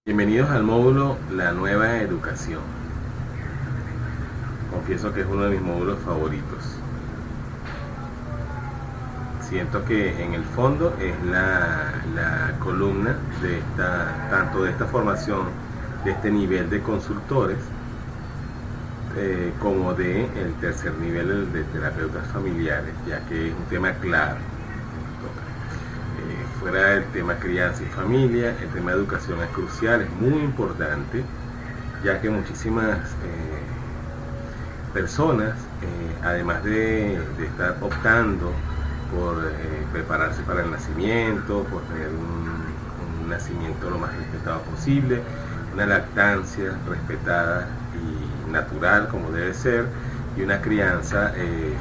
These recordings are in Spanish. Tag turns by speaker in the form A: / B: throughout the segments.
A: Bienvenidos al módulo La Nueva Educación. Confieso que es uno de mis módulos favoritos. Siento que en el fondo es la columna de tanto de esta formación, de este nivel de consultores, como de el tercer nivel, el de terapeutas familiares, ya que es un tema clave. Fuera del tema crianza y familia, el tema de educación es crucial, es muy importante, ya que muchísimas personas, además de estar optando por prepararse para el nacimiento, por tener un nacimiento lo más respetado posible, una lactancia respetada y natural como debe ser, y una crianza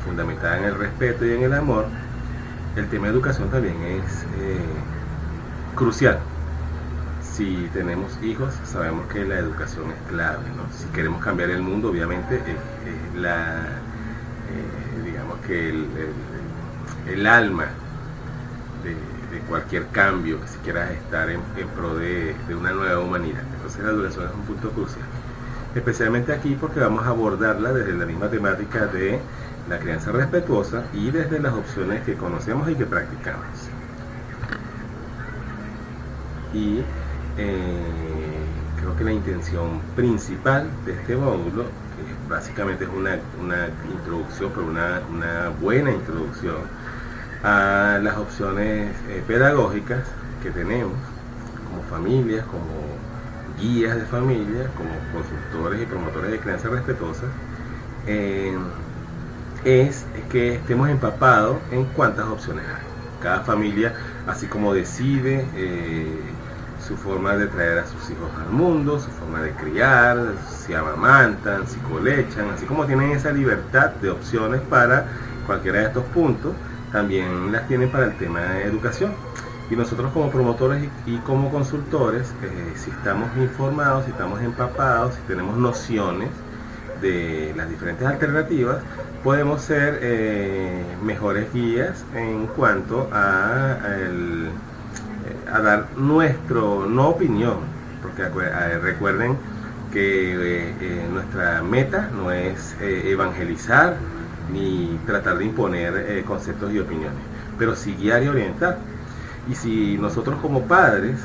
A: fundamentada en el respeto y en el amor, el tema de educación también es crucial. Si tenemos hijos, sabemos que la educación es clave, ¿no? Si queremos cambiar el mundo, obviamente digamos que el alma de cualquier cambio que se quiera estar en pro de una nueva humanidad. Entonces la educación es un punto crucial, especialmente aquí porque vamos a abordarla desde la misma temática de la crianza respetuosa y desde las opciones que conocemos y que practicamos. Y creo que la intención principal de este módulo, que básicamente es una introducción, pero una buena introducción a las opciones pedagógicas que tenemos como familias, como guías de familia, como consultores y promotores de crianza respetuosa, es que estemos empapados en cuántas opciones hay. Cada familia, así como decide su forma de traer a sus hijos al mundo, su forma de criar, si amamantan, si colechan, así como tienen esa libertad de opciones para cualquiera de estos puntos, también las tienen para el tema de educación. Y nosotros como promotores y como consultores, si estamos informados, si estamos empapados, si tenemos nociones de las diferentes alternativas, podemos ser mejores guías en cuanto a dar no opinión, porque recuerden que nuestra meta no es evangelizar ni tratar de imponer conceptos y opiniones, pero sí guiar y orientar. Y si nosotros como padres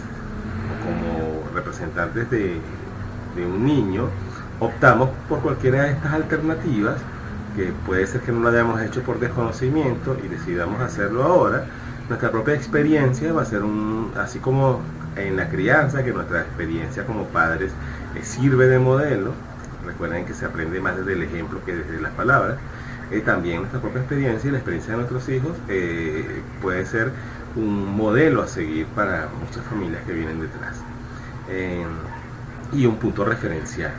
A: o como representantes de un niño optamos por cualquiera de estas alternativas, que puede ser que no lo hayamos hecho por desconocimiento y decidamos hacerlo ahora, nuestra propia experiencia va a ser así como en la crianza, que nuestra experiencia como padres sirve de modelo. Recuerden que se aprende más desde el ejemplo que desde las palabras. También nuestra propia experiencia y la experiencia de nuestros hijos puede ser un modelo a seguir para muchas familias que vienen detrás, y un punto referencial.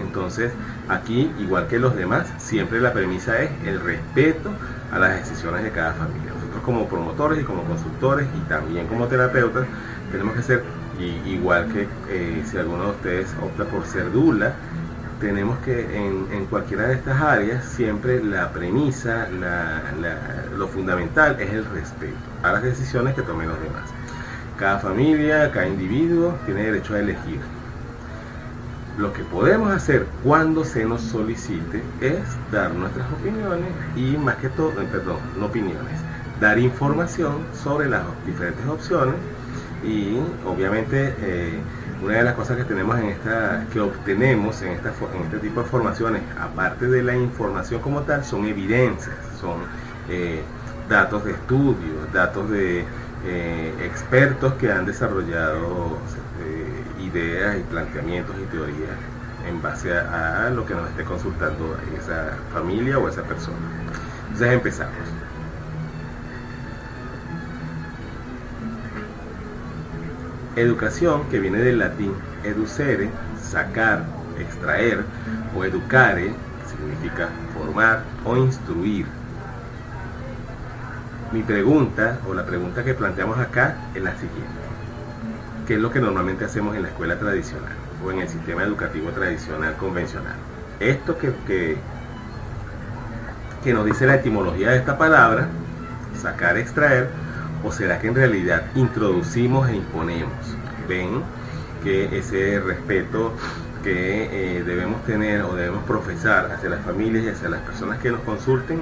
A: Entonces, aquí, igual que los demás, siempre la premisa es el respeto a las decisiones de cada familia. Nosotros como promotores y como consultores y también como terapeutas tenemos que ser, igual que si alguno de ustedes opta por ser dula, tenemos que en cualquiera de estas áreas siempre la premisa, lo fundamental es el respeto a las decisiones que tomen los demás. Cada familia, cada individuo tiene derecho a elegir. Lo que podemos hacer cuando se nos solicite es dar nuestras opiniones y más que todo, no opiniones, dar información sobre las diferentes opciones. Y obviamente una de las cosas que tenemos que obtenemos en este tipo de formaciones, aparte de la información como tal, son evidencias, son datos de estudio, datos de expertos que han desarrollado ideas y planteamientos y teorías en base a lo que nos esté consultando esa familia o esa persona. Entonces empezamos. Educación, que viene del latín educere, sacar, extraer, o educare, que significa formar o instruir. Mi pregunta, o la pregunta que planteamos acá, es la siguiente: ¿qué es lo que normalmente hacemos en la escuela tradicional o en el sistema educativo tradicional convencional? Esto que nos dice la etimología de esta palabra, sacar, extraer, ¿o será que en realidad introducimos e imponemos? ¿Ven? que ese respeto que debemos tener o debemos profesar hacia las familias y hacia las personas que nos consulten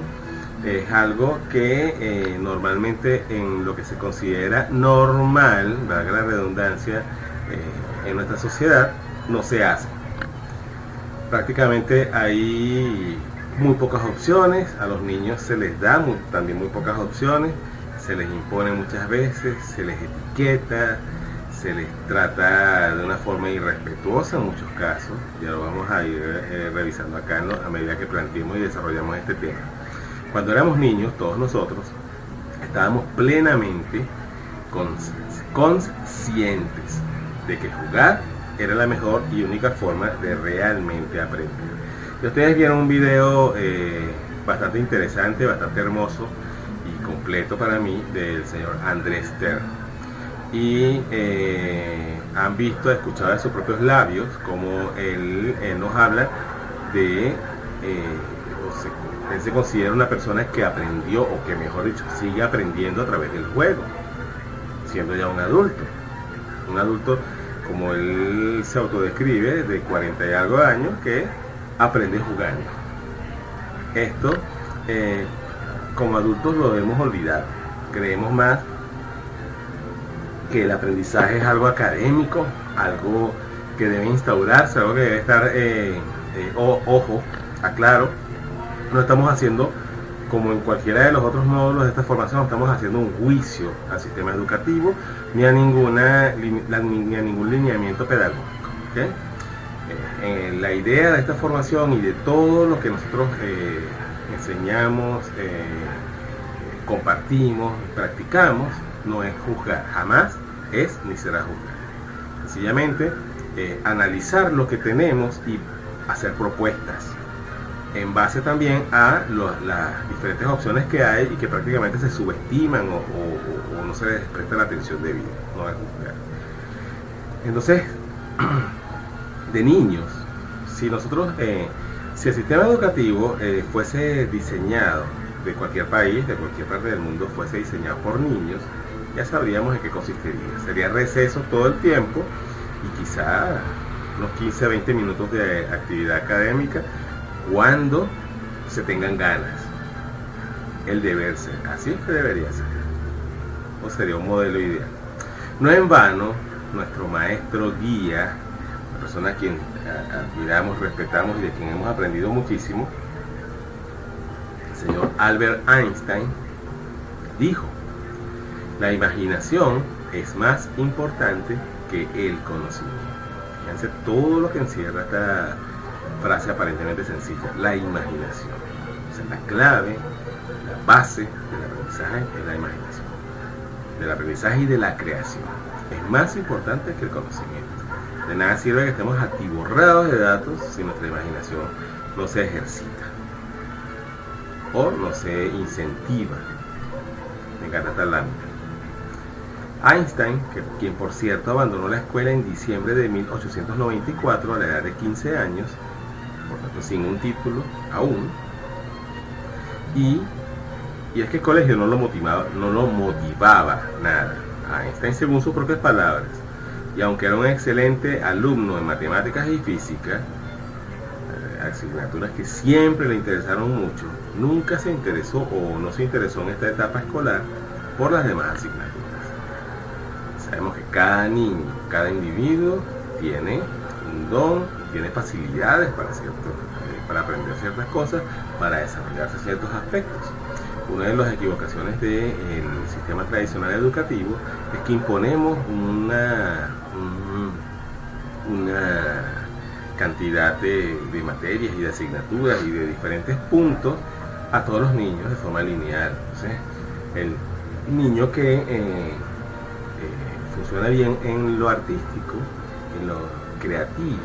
A: es algo que normalmente en lo que se considera normal, valga la redundancia, en nuestra sociedad no se hace. Prácticamente hay muy pocas opciones, a los niños se les da también muy pocas opciones, se les impone muchas veces, se les etiqueta, se les trata de una forma irrespetuosa en muchos casos. Ya lo vamos a ir revisando acá, ¿no?, a medida que planteemos y desarrollamos este tema. Cuando éramos niños, todos nosotros estábamos plenamente conscientes de que jugar era la mejor y única forma de realmente aprender. Y ustedes vieron un video bastante interesante, bastante hermoso y completo para mí del señor Andrés Stern. Y han visto, escuchado de sus propios labios como él nos habla de él se considera una persona que aprendió, o que mejor dicho, sigue aprendiendo a través del juego, siendo ya un adulto como él se autodescribe, de 40 y algo años, que aprende jugando. Esto como adultos lo debemos olvidar. Creemos más que el aprendizaje es algo académico, algo que debe instaurarse, algo que debe estar ojo, aclaro, no estamos haciendo, como en cualquiera de los otros módulos de esta formación, no estamos haciendo un juicio al sistema educativo ni a ningún lineamiento pedagógico, ¿okay? La idea de esta formación y de todo lo que nosotros enseñamos, compartimos, practicamos, no es juzgar, jamás es ni será juzgar. Sencillamente analizar lo que tenemos y hacer propuestas en base también a las diferentes opciones que hay y que prácticamente se subestiman o no se les presta la atención debida, no es juzgar. Entonces, de niños, si el sistema educativo fuese diseñado, de cualquier país, de cualquier parte del mundo, fuese diseñado por niños, ya sabríamos en qué consistiría. Sería receso todo el tiempo y quizá unos 15-20 minutos de actividad académica cuando se tengan ganas. El deber ser, así es que debería ser, o sería un modelo ideal. No en vano, nuestro maestro guía, la persona a quien admiramos, respetamos y de quien hemos aprendido muchísimo, el señor Albert Einstein, dijo: la imaginación es más importante que el conocimiento. Fíjense todo lo que encierra esta frase aparentemente sencilla: la imaginación. O sea, la clave, la base del aprendizaje es la imaginación, del aprendizaje y de la creación. Es más importante que el conocimiento. De nada sirve que estemos atiborrados de datos si nuestra imaginación no se ejercita o no se incentiva. Me encanta esta lámina. Einstein, quien por cierto abandonó la escuela en diciembre de 1894 a la edad de 15 años, por tanto sin un título aún, y es que el colegio no lo motivaba nada. Einstein, según sus propias palabras, y aunque era un excelente alumno en matemáticas y física, asignaturas que siempre le interesaron mucho, nunca se interesó o no se interesó en esta etapa escolar por las demás asignaturas. Sabemos que cada niño, cada individuo tiene un don, tiene facilidades para aprender ciertas cosas, para desarrollarse ciertos aspectos. Una de las equivocaciones del sistema tradicional educativo es que imponemos una cantidad de materias y de asignaturas y de diferentes puntos a todos los niños de forma lineal. Entonces, el niño que funciona bien en lo artístico, en lo creativo,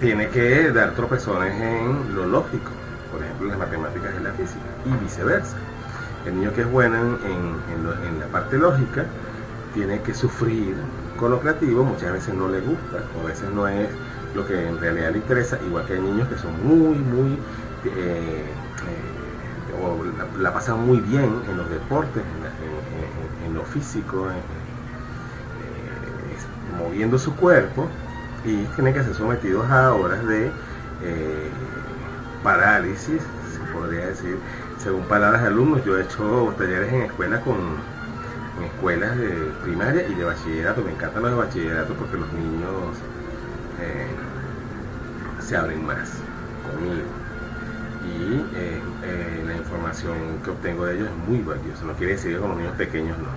A: tiene que dar tropezones en lo lógico, por ejemplo en las matemáticas y la física, y viceversa. El niño que es bueno en la parte lógica tiene que sufrir con lo creativo, muchas veces no le gusta, o a veces no es lo que en realidad le interesa, igual que hay niños que son muy o la pasan muy bien en los deportes, en lo físico, moviendo su cuerpo y tienen que ser sometidos a horas de parálisis, se podría decir, según palabras de alumnos. Yo he hecho talleres en escuelas de primaria y de bachillerato. Me encantan los de bachillerato porque los niños se abren más conmigo y la información que obtengo de ellos es muy valiosa. No quiere decir que con los niños pequeños no,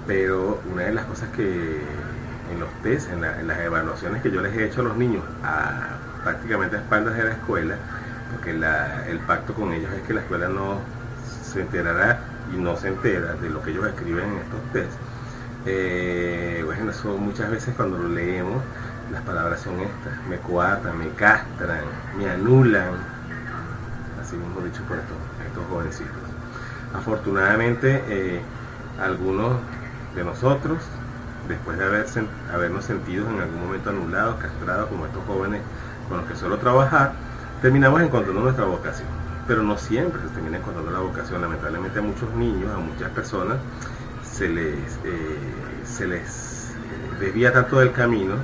A: pero una de las cosas que en los test, en las evaluaciones que yo les he hecho a los niños prácticamente a espaldas de la escuela, porque el pacto con ellos es que la escuela no se enterará y no se entera de lo que ellos escriben en estos test. Bueno, eso muchas veces cuando lo leemos, las palabras son estas: me coartan, me castran, me anulan, así mismo dicho por estos jovencitos. Afortunadamente, algunos de nosotros, después de habernos sentido en algún momento anulados, castrados, como estos jóvenes con los que suelo trabajar, terminamos encontrando nuestra vocación. Pero no siempre se termina encontrando la vocación. Lamentablemente a muchos niños, a muchas personas, se les desvía tanto del camino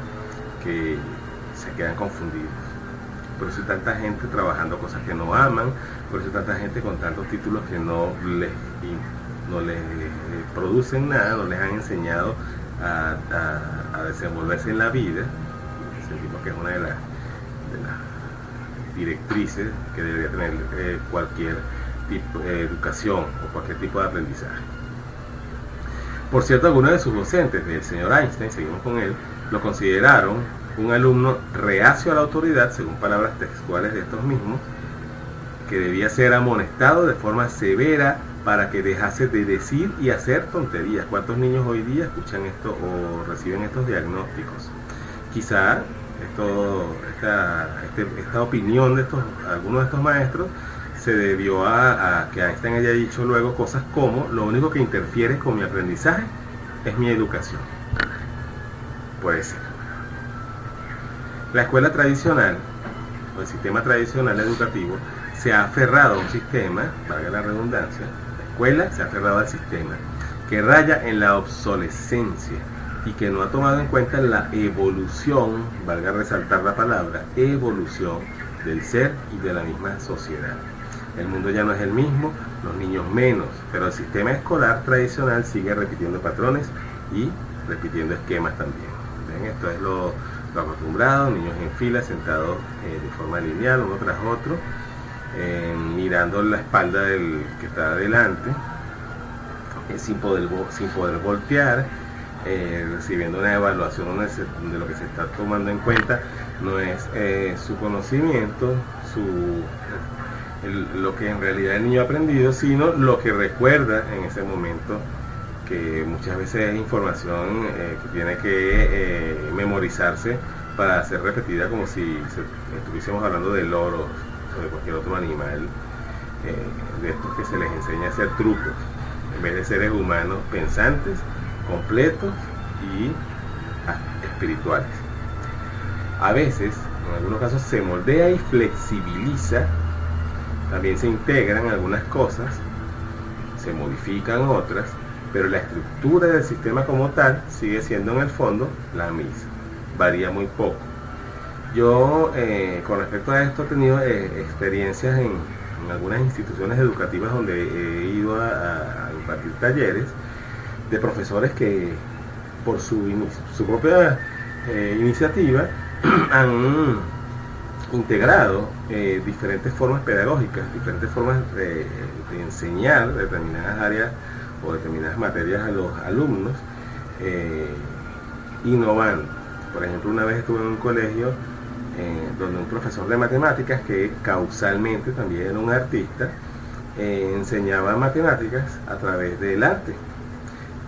A: que se quedan confundidos. Por eso hay tanta gente trabajando cosas que no aman, por eso hay tanta gente con tantos títulos que no les producen nada, no les han enseñado a desenvolverse en la vida. Sentimos que es una de las directrices que debería tener cualquier tipo de educación o cualquier tipo de aprendizaje. Por cierto, algunos de sus docentes, del señor Einstein, seguimos con él, lo consideraron un alumno reacio a la autoridad, según palabras textuales de estos mismos, que debía ser amonestado de forma severa para que dejase de decir y hacer tonterías. ¿Cuántos niños hoy día escuchan esto o reciben estos diagnósticos? Quizá esta opinión de algunos de estos maestros se debió a que Einstein haya dicho luego cosas como: lo único que interfiere con mi aprendizaje es mi educación. Puede ser. La escuela tradicional, o el sistema tradicional educativo, se ha aferrado a un sistema, valga la redundancia, la escuela se ha aferrado al sistema que raya en la obsolescencia y que no ha tomado en cuenta la evolución, valga resaltar la palabra, evolución del ser y de la misma sociedad. El mundo ya no es el mismo, los niños menos, pero el sistema escolar tradicional sigue repitiendo patrones y repitiendo esquemas también. ¿Ven? Esto es lo acostumbrado: niños en fila, sentados de forma lineal, uno tras otro, mirando la espalda del que está adelante, sin poder voltear, recibiendo una evaluación donde lo que se está tomando en cuenta no es su conocimiento, lo que en realidad el niño ha aprendido, sino lo que recuerda en ese momento, que muchas veces es información que tiene que memorizarse para ser repetida, como si estuviésemos hablando de loros o de cualquier otro animal, de estos que se les enseña a hacer trucos, en vez de seres humanos pensantes, completos y espirituales. A veces, en algunos casos, se moldea y flexibiliza, también se integran algunas cosas, se modifican otras, pero la estructura del sistema como tal sigue siendo en el fondo la misma, varía muy poco. Yo con respecto a esto he tenido experiencias en algunas instituciones educativas donde he ido a impartir talleres de profesores que por su propia iniciativa han integrado diferentes formas pedagógicas, diferentes formas de enseñar determinadas áreas o determinadas materias a los alumnos, innovando. Por ejemplo, una vez estuve en un colegio donde un profesor de matemáticas, que causalmente también era un artista, enseñaba matemáticas a través del arte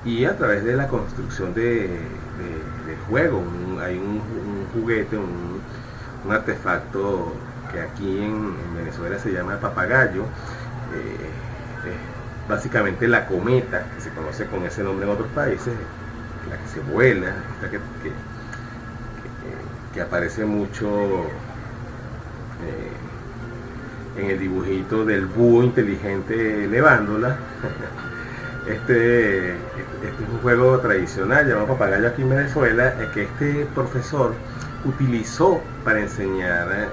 A: y a través de la construcción de juegos. Hay un juguete, un artefacto que aquí en Venezuela se llama papagayo, básicamente la cometa, que se conoce con ese nombre en otros países, la que se vuela, esta que aparece mucho en el dibujito del búho inteligente elevándola. este es un juego tradicional llamado papagayo aquí en Venezuela, que este profesor utilizó para enseñar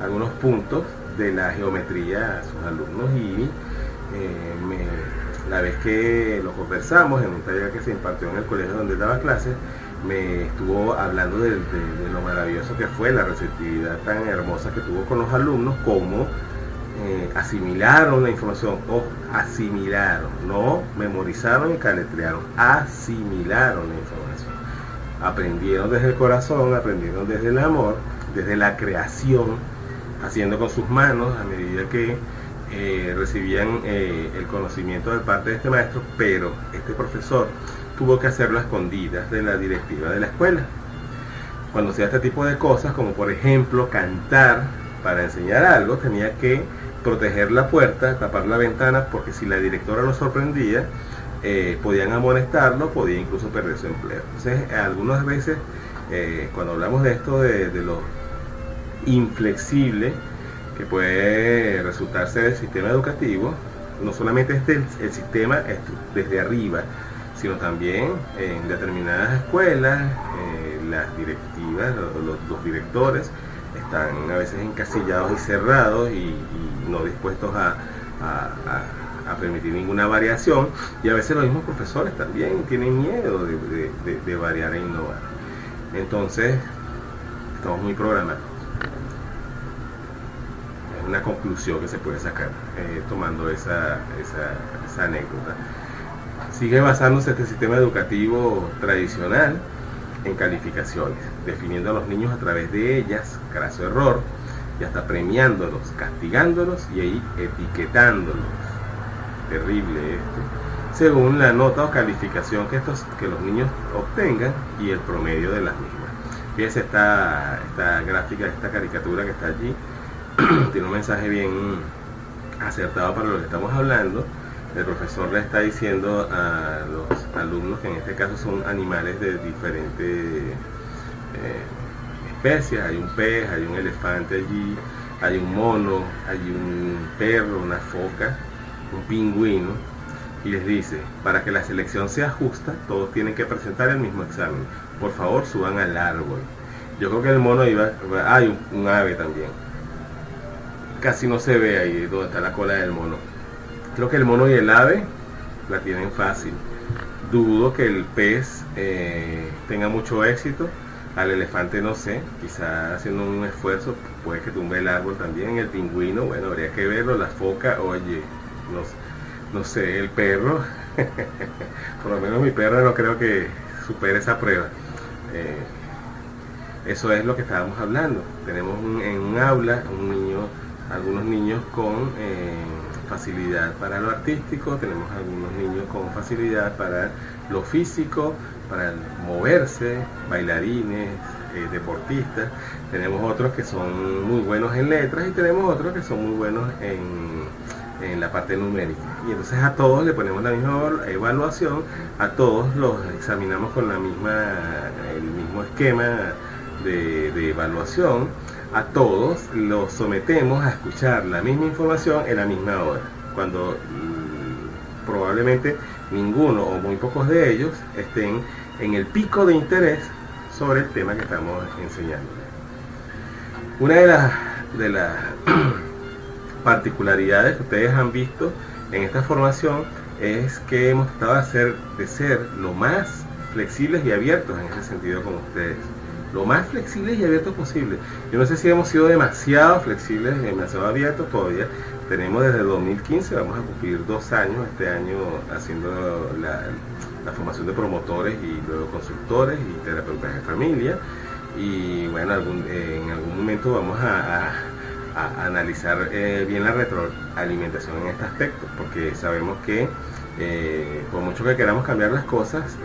A: algunos puntos de la geometría a sus alumnos, y la vez que lo conversamos en un taller que se impartió en el colegio donde daba clases, me estuvo hablando de lo maravilloso que fue, la receptividad tan hermosa que tuvo con los alumnos, cómo asimilaron la información, o asimilaron, no memorizaron y caletrearon, asimilaron la información, aprendieron desde el corazón, aprendieron desde el amor, desde la creación, haciendo con sus manos a medida que recibían el conocimiento de parte de este maestro, pero este profesor tuvo que hacerlo a escondidas de la directiva de la escuela. Cuando hacía este tipo de cosas, como por ejemplo cantar para enseñar algo, tenía que proteger la puerta, tapar la ventana, porque si la directora lo sorprendía, podían amonestarlo, podía incluso perder su empleo. Entonces, algunas veces, cuando hablamos de esto, de lo inflexible que puede resultar ser el sistema educativo, no solamente el sistema desde arriba, sino también en determinadas escuelas, las directivas, los directores están a veces encasillados y cerrados y no dispuestos a permitir ninguna variación, y a veces los mismos profesores también tienen miedo de variar e innovar. Entonces estamos muy programados. Es una conclusión que se puede sacar tomando esa anécdota. Sigue basándose este sistema educativo tradicional en calificaciones, definiendo a los niños a través de ellas, craso error, y hasta premiándolos, castigándolos y ahí etiquetándolos. Terrible esto, según la nota o calificación que los niños obtengan y el promedio de las mismas. Fíjense esta gráfica, esta caricatura que está allí, tiene un mensaje bien acertado para lo que estamos hablando. El profesor le está diciendo a los alumnos, que en este caso son animales de diferentes especies, hay un pez, hay un elefante allí, hay un mono, hay un perro, una foca, un pingüino, y les dice, para que la selección sea justa, todos tienen que presentar el mismo examen, por favor suban al árbol. Yo creo que el mono hay un ave también, casi no se ve ahí donde está la cola del mono. Creo que el mono y el ave la tienen fácil. Dudo que el pez tenga mucho éxito. Al elefante no sé, quizá haciendo un esfuerzo puede que tumbe el árbol también. El pingüino, bueno, habría que verlo. La foca, oye, no sé, el perro, por lo menos mi perro no creo que supere esa prueba. Eso es lo que estábamos hablando. Tenemos en un aula algunos niños con facilidad para lo artístico, tenemos algunos niños con facilidad para lo físico, para moverse, bailarines, deportistas, tenemos otros que son muy buenos en letras y tenemos otros que son muy buenos en la parte numérica, y entonces a todos le ponemos la misma evaluación, a todos los examinamos con el mismo esquema de evaluación, a todos los sometemos a escuchar la misma información en la misma hora, cuando probablemente ninguno o muy pocos de ellos estén en el pico de interés sobre el tema que estamos enseñando. Una de las particularidades que ustedes han visto en esta formación es que hemos tratado de ser lo más flexibles y abiertos en ese sentido con ustedes. Lo más flexibles y abiertos posible. Yo no sé si hemos sido demasiado flexibles y demasiado abiertos todavía. Tenemos desde 2015, vamos a cumplir 2 años este año haciendo la formación de promotores y luego consultores y terapeutas de familia. Y bueno, en algún momento vamos a analizar bien la retroalimentación en este aspecto, porque sabemos que por mucho que queramos cambiar las cosas,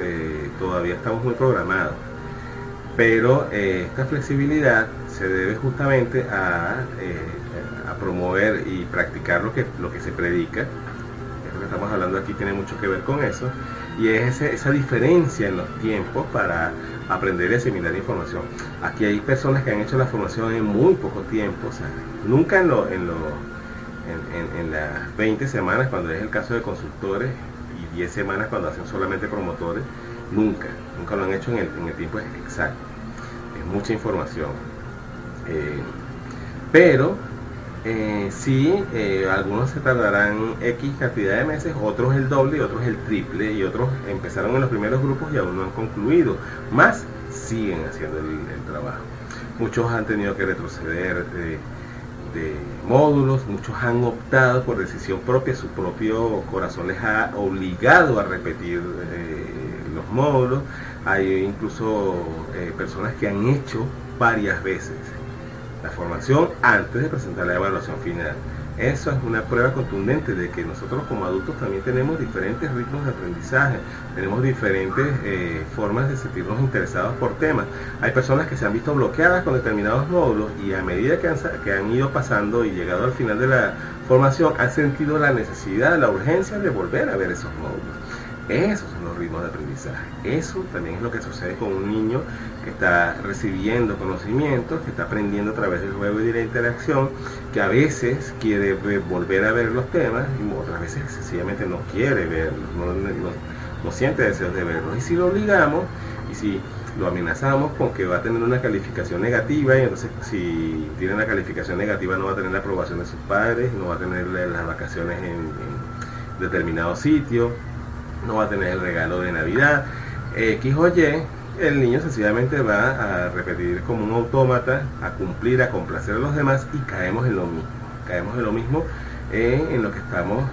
A: todavía estamos muy programados. Pero esta flexibilidad se debe justamente a promover y practicar lo que se predica. Lo que estamos hablando aquí tiene mucho que ver con eso, y es esa diferencia en los tiempos para aprender y asimilar información. Aquí hay personas que han hecho la formación en muy poco tiempo, o sea, nunca en en las 20 semanas cuando es el caso de consultores y 10 semanas cuando hacen solamente promotores. Nunca lo han hecho en el tiempo exacto. Es mucha información. Pero sí, algunos se tardarán X cantidad de meses, otros el doble y otros el triple, y otros empezaron en los primeros grupos y aún no han concluido, más siguen haciendo el trabajo. Muchos han tenido que retroceder de módulos, muchos han optado por decisión propia, su propio corazón les ha obligado a repetir los módulos. Hay incluso personas que han hecho varias veces la formación antes de presentar la evaluación final. Eso es una prueba contundente de que nosotros como adultos también tenemos diferentes ritmos de aprendizaje, tenemos diferentes formas de sentirnos interesados por temas. Hay personas que se han visto bloqueadas con determinados módulos y a medida que han ido pasando y llegado al final de la formación, han sentido la necesidad, la urgencia de volver a ver esos módulos. Esos son los ritmos de aprendizaje. Eso también es lo que sucede con un niño que está recibiendo conocimientos, que está aprendiendo a través del juego y de la interacción, que a veces quiere volver a ver los temas y otras veces sencillamente no quiere verlos, no siente deseos de verlos. Y si lo obligamos y si lo amenazamos con que va a tener una calificación negativa, y entonces si tiene una calificación negativa no va a tener la aprobación de sus padres, no va a tener las vacaciones en determinado sitio, no va a tener el regalo de Navidad, X o Y, el niño sencillamente va a repetir como un autómata, a cumplir, a complacer a los demás, y caemos en lo mismo, en lo que estamos,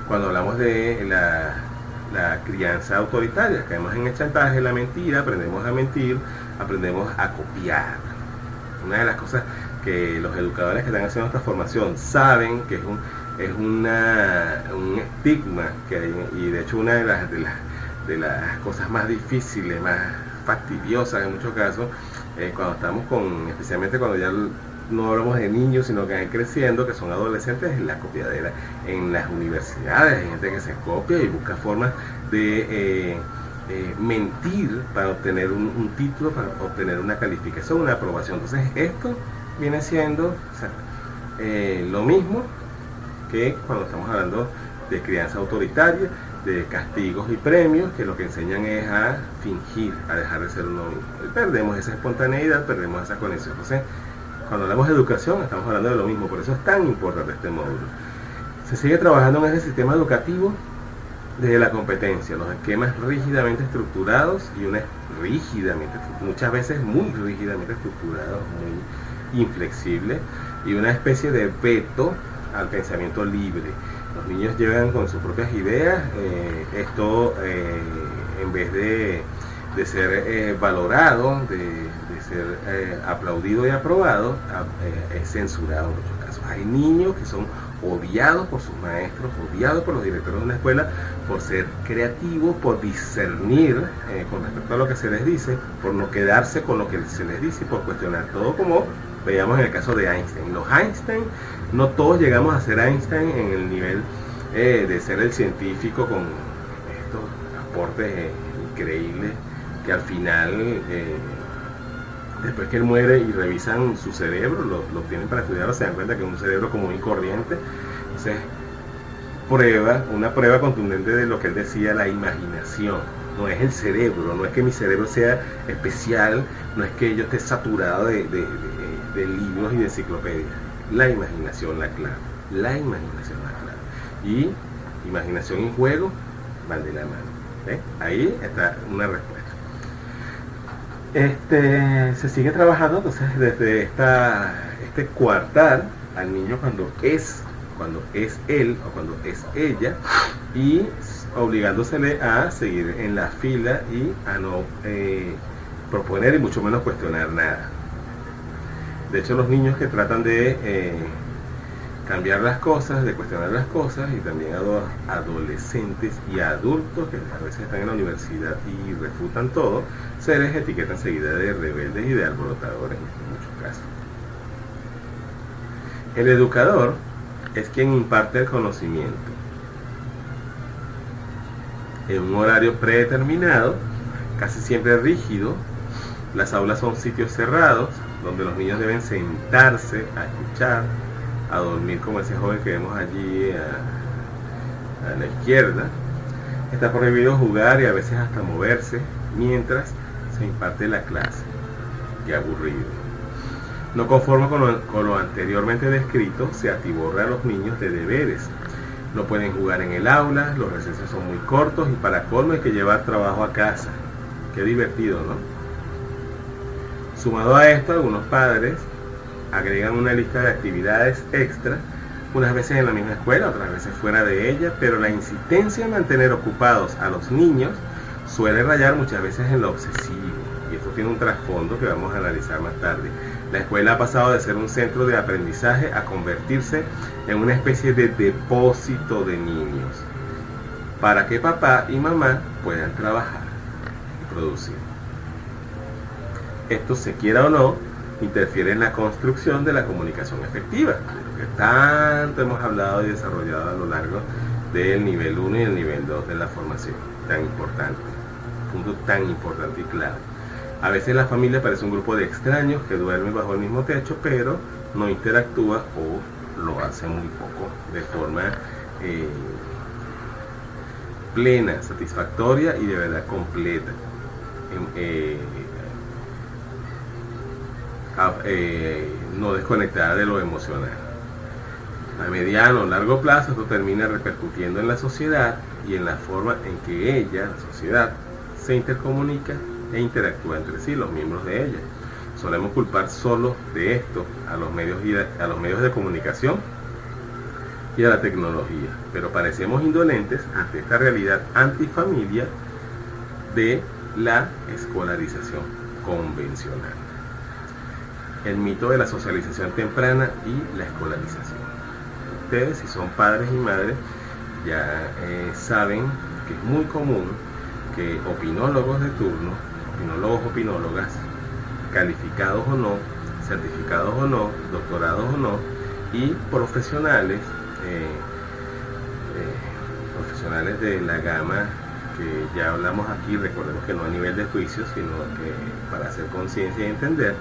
A: cuando hablamos de la crianza autoritaria, caemos en el chantaje, la mentira, aprendemos a mentir, aprendemos a copiar. Una de las cosas que los educadores que están haciendo esta formación saben que es un estigma que hay, y de hecho una de las cosas más difíciles, más fastidiosas en muchos casos, cuando estamos especialmente cuando ya no hablamos de niños, sino que van creciendo, que son adolescentes, es la copiadera. En las universidades hay gente que se copia y busca formas de mentir para obtener un título, para obtener una calificación, una aprobación. Entonces esto viene siendo lo mismo que cuando estamos hablando de crianza autoritaria, de castigos y premios, que lo que enseñan es a fingir, a dejar de ser uno mismo. Y perdemos esa espontaneidad, perdemos esa conexión. Entonces, cuando hablamos de educación, estamos hablando de lo mismo, por eso es tan importante este módulo. Se sigue trabajando en ese sistema educativo desde la competencia, los esquemas rígidamente estructurados y muchas veces muy rígidamente estructurados, muy inflexibles, y una especie de veto al pensamiento libre. Los niños llegan con sus propias ideas, esto en vez de ser valorado, de ser aplaudido y aprobado, es censurado en muchos casos. Hay niños que son odiados por sus maestros, odiados por los directores de una escuela, por ser creativos, por discernir con respecto a lo que se les dice, por no quedarse con lo que se les dice, por cuestionar todo, como veíamos en el caso de Einstein. Los Einstein, no todos llegamos a ser Einstein en el nivel de ser el científico con estos aportes increíbles que al final, después que él muere y revisan su cerebro, lo tienen para estudiarlo, se dan cuenta que es un cerebro común y corriente. Entonces, una prueba contundente de lo que él decía, la imaginación. No es el cerebro, no es que mi cerebro sea especial, no es que yo esté saturado de libros y de enciclopedias. La imaginación la clave, y imaginación y juego van de la mano. Ahí está una respuesta. Se sigue trabajando entonces desde este coartar al niño cuando es él o cuando es ella, y obligándosele a seguir en la fila y a no proponer y mucho menos cuestionar nada. De hecho, los niños que tratan de cambiar las cosas, de cuestionar las cosas, y también adolescentes y adultos que a veces están en la universidad y refutan todo, se les etiqueta enseguida de rebeldes y de alborotadores en muchos casos. El educador es quien imparte el conocimiento en un horario predeterminado, casi siempre rígido. Las aulas son sitios cerrados donde los niños deben sentarse a escuchar, a dormir como ese joven que vemos allí a la izquierda. Está prohibido jugar y a veces hasta moverse mientras se imparte la clase. Qué aburrido. No conforme con lo anteriormente descrito, se atiborra a los niños de deberes. No pueden jugar en el aula, los recesos son muy cortos y para colmo hay que llevar trabajo a casa. Qué divertido, ¿no? Sumado a esto, algunos padres agregan una lista de actividades extra, unas veces en la misma escuela, otras veces fuera de ella, pero la insistencia en mantener ocupados a los niños suele rayar muchas veces en lo obsesivo, y esto tiene un trasfondo que vamos a analizar más tarde. La escuela ha pasado de ser un centro de aprendizaje a convertirse en una especie de depósito de niños, para que papá y mamá puedan trabajar y producir. Esto, se quiera o no, interfiere en la construcción de la comunicación efectiva, de lo que tanto hemos hablado y desarrollado a lo largo del nivel 1 y el nivel 2 de la formación, tan importante, punto tan importante y clave. A veces la familia parece un grupo de extraños que duermen bajo el mismo techo, pero no interactúa o lo hace muy poco de forma plena, satisfactoria y de verdad completa. No desconectada de lo emocional. A mediano o largo plazo esto termina repercutiendo en la sociedad y en la forma en que ella, la sociedad, se intercomunica e interactúa entre sí, los miembros de ella. Solemos culpar solo de esto a los medios de comunicación y a la tecnología, pero parecemos indolentes ante esta realidad antifamilia de la escolarización convencional. El mito de la socialización temprana y la escolarización. Ustedes, si son padres y madres, ya saben que es muy común que opinólogos de turno, opinólogos, opinólogas, calificados o no, certificados o no, doctorados o no, y profesionales, profesionales de la gama que ya hablamos aquí, recordemos que no a nivel de juicio, sino que para hacer conciencia y entender,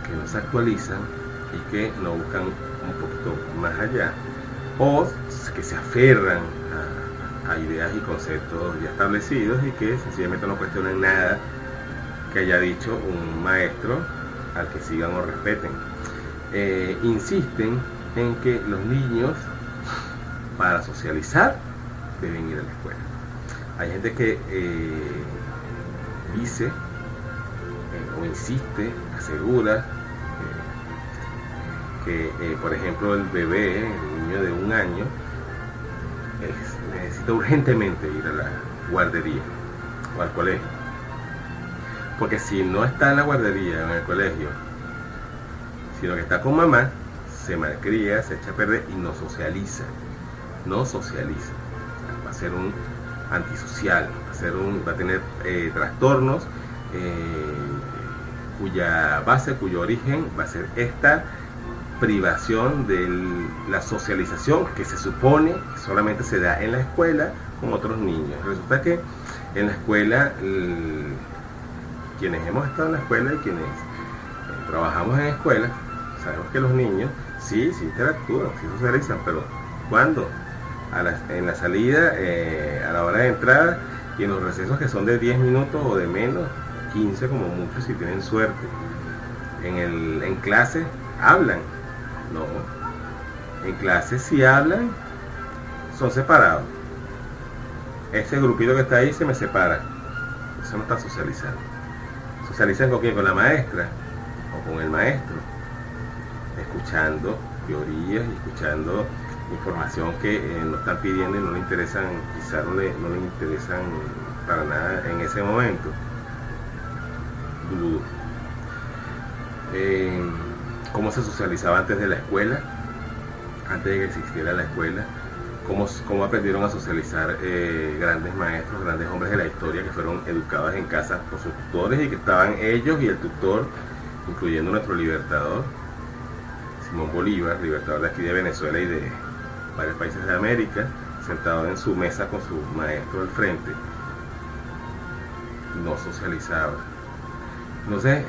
A: que nos actualizan y que no buscan un poquito más allá, o que se aferran a ideas y conceptos ya establecidos y que sencillamente no cuestionan nada que haya dicho un maestro al que sigan o respeten. Insisten en que los niños, para socializar, deben ir a la escuela. Hay gente que dice o insiste, asegura que por ejemplo el bebé, el niño de 1 año, necesita urgentemente ir a la guardería o al colegio, porque si no está en la guardería o en el colegio, sino que está con mamá, se malcría, se echa a perder y no socializa, va a ser un antisocial, va a tener trastornos cuya base, cuyo origen va a ser esta privación de la socialización que se supone que solamente se da en la escuela con otros niños. Resulta que en la escuela, quienes hemos estado en la escuela y quienes trabajamos en escuela, sabemos que los niños sí interactúan, sí socializan, pero ¿cuándo? En la salida, a la hora de entrada y en los recesos que son de 10 minutos o de menos, 15 como mucho si tienen suerte. En clase hablan, no, en clase si hablan son separados. Ese grupito que está ahí se me separa, eso no está socializando. ¿Socializan con quién? Con la maestra o con el maestro, escuchando teorías y escuchando información que nos están pidiendo y no le interesan, quizás no le interesan para nada en ese momento. Dudo. ¿Cómo se socializaba antes de la escuela? Antes de que existiera la escuela, cómo aprendieron a socializar grandes maestros, grandes hombres de la historia que fueron educados en casa por sus tutores y que estaban ellos y el tutor, incluyendo nuestro libertador, Simón Bolívar, libertador de aquí de Venezuela y de varios países de América, sentado en su mesa con su maestro al frente, no socializaba. Entonces,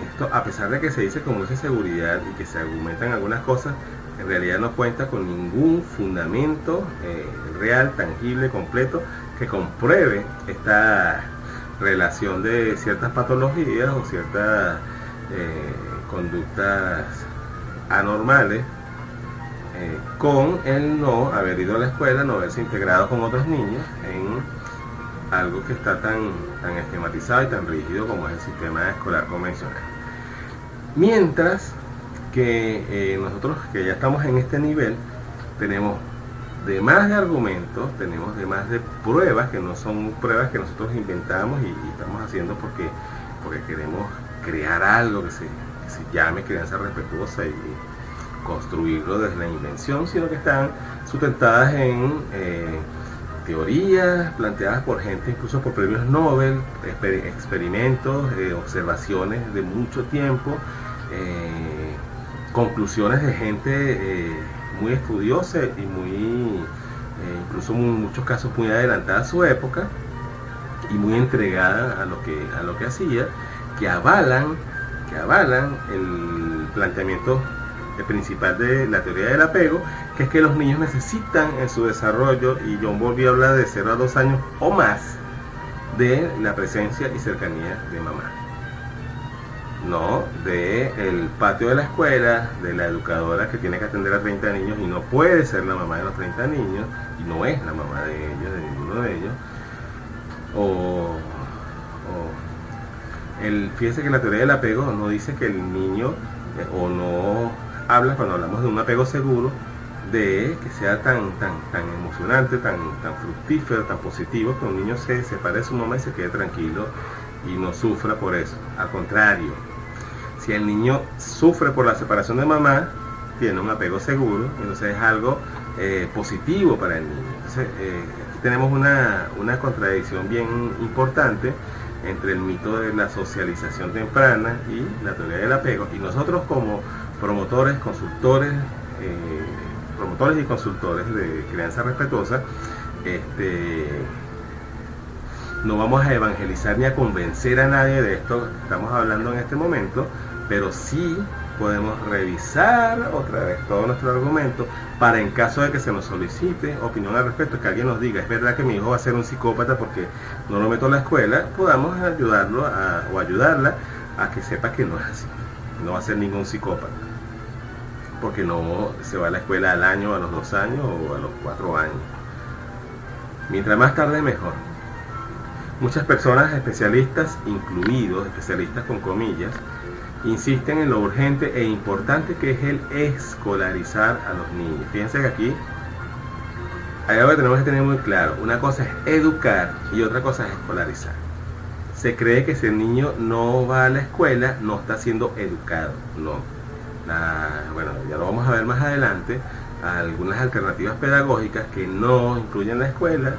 A: esto, a pesar de que se dice con mucha seguridad y que se argumentan algunas cosas, en realidad no cuenta con ningún fundamento real, tangible, completo, que compruebe esta relación de ciertas patologías o ciertas conductas anormales con el no haber ido a la escuela, no haberse integrado con otros niños en algo que está tan esquematizado y tan rígido como es el sistema escolar convencional. Mientras que nosotros que ya estamos en este nivel, tenemos de más de argumentos, tenemos de más de pruebas, que no son pruebas que nosotros inventamos y estamos haciendo porque queremos crear algo que se llame crianza respetuosa y construirlo desde la invención, sino que están sustentadas en teorías planteadas por gente, incluso por premios Nobel, experimentos, observaciones de mucho tiempo, conclusiones de gente muy estudiosa y muy, incluso en muchos casos muy adelantada a su época y muy entregada a lo que hacía, que avalan el planteamiento principal de la teoría del apego, que es que los niños necesitan en su desarrollo, y John Bowlby habla de 0 a 2 años o más, de la presencia y cercanía de mamá, no de el patio de la escuela, de la educadora que tiene que atender a 30 niños y no puede ser la mamá de los 30 niños y no es la mamá de ellos, de ninguno de ellos, fíjese que la teoría del apego no dice que el niño o no habla, cuando hablamos de un apego seguro, de que sea tan emocionante, tan fructífero, tan positivo, que un niño se separe de su mamá y se quede tranquilo y no sufra por eso. Al contrario, si el niño sufre por la separación de mamá, tiene un apego seguro, entonces es algo positivo para el niño. Entonces, aquí tenemos una contradicción bien importante entre el mito de la socialización temprana y la teoría del apego, y nosotros como promotores y consultores de crianza respetuosa, no vamos a evangelizar ni a convencer a nadie de esto que estamos hablando en este momento, pero sí podemos revisar otra vez todo nuestro argumento para, en caso de que se nos solicite opinión al respecto, que alguien nos diga, es verdad que mi hijo va a ser un psicópata porque no lo meto a la escuela, podamos ayudarlo o ayudarla a que sepa que no es así, no va a ser ningún psicópata, porque no se va a la escuela al año, a los 2 años o a los 4 años. Mientras más tarde mejor. Muchas personas, especialistas incluidos, especialistas con comillas, insisten en lo urgente e importante que es el escolarizar a los niños. Fíjense que aquí hay algo que tenemos que tener muy claro. Una cosa es educar y otra cosa es escolarizar. Se cree que si el niño no va a la escuela, no está siendo educado. No. Bueno, ya lo vamos a ver más adelante. Algunas alternativas pedagógicas que no incluyen la escuela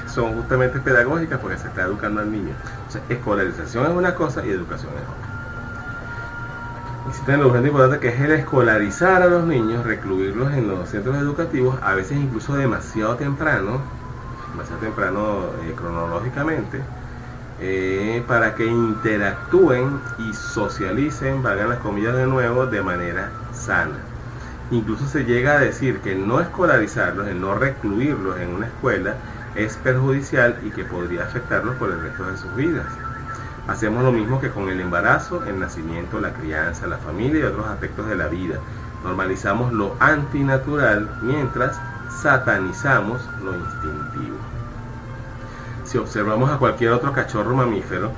A: son justamente pedagógicas porque se está educando al niño. O sea, escolarización es una cosa y educación es otra. Existe lo urgente e importante que es el escolarizar a los niños, recluirlos en los centros educativos, a veces incluso demasiado temprano cronológicamente, para que interactúen y socialicen, valgan las comillas de nuevo, de manera sana. Incluso se llega a decir que el no escolarizarlos, el no recluirlos en una escuela, es perjudicial y que podría afectarlos por el resto de sus vidas. Hacemos lo mismo que con el embarazo, el nacimiento, la crianza, la familia y otros aspectos de la vida. Normalizamos lo antinatural mientras satanizamos lo instintivo. Si observamos a cualquier otro cachorro mamífero,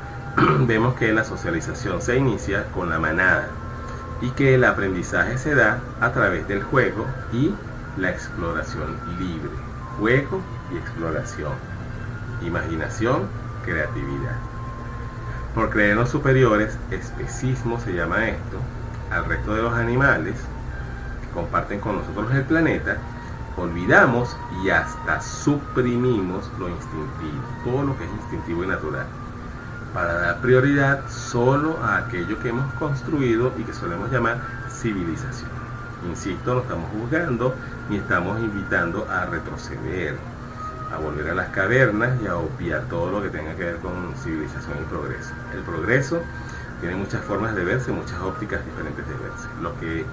A: vemos que la socialización se inicia con la manada y que el aprendizaje se da a través del juego y la exploración libre. Juego y exploración. Imaginación, creatividad. Por creernos superiores, especismo se llama esto, al resto de los animales que comparten con nosotros el planeta, olvidamos y hasta suprimimos lo instintivo, todo lo que es instintivo y natural, para dar prioridad solo a aquello que hemos construido y que solemos llamar civilización. Insisto, no estamos juzgando ni estamos invitando a retroceder, a volver a las cavernas y a obviar todo lo que tenga que ver con civilización y progreso. El progreso tiene muchas formas de verse, muchas ópticas diferentes de verse. Lo que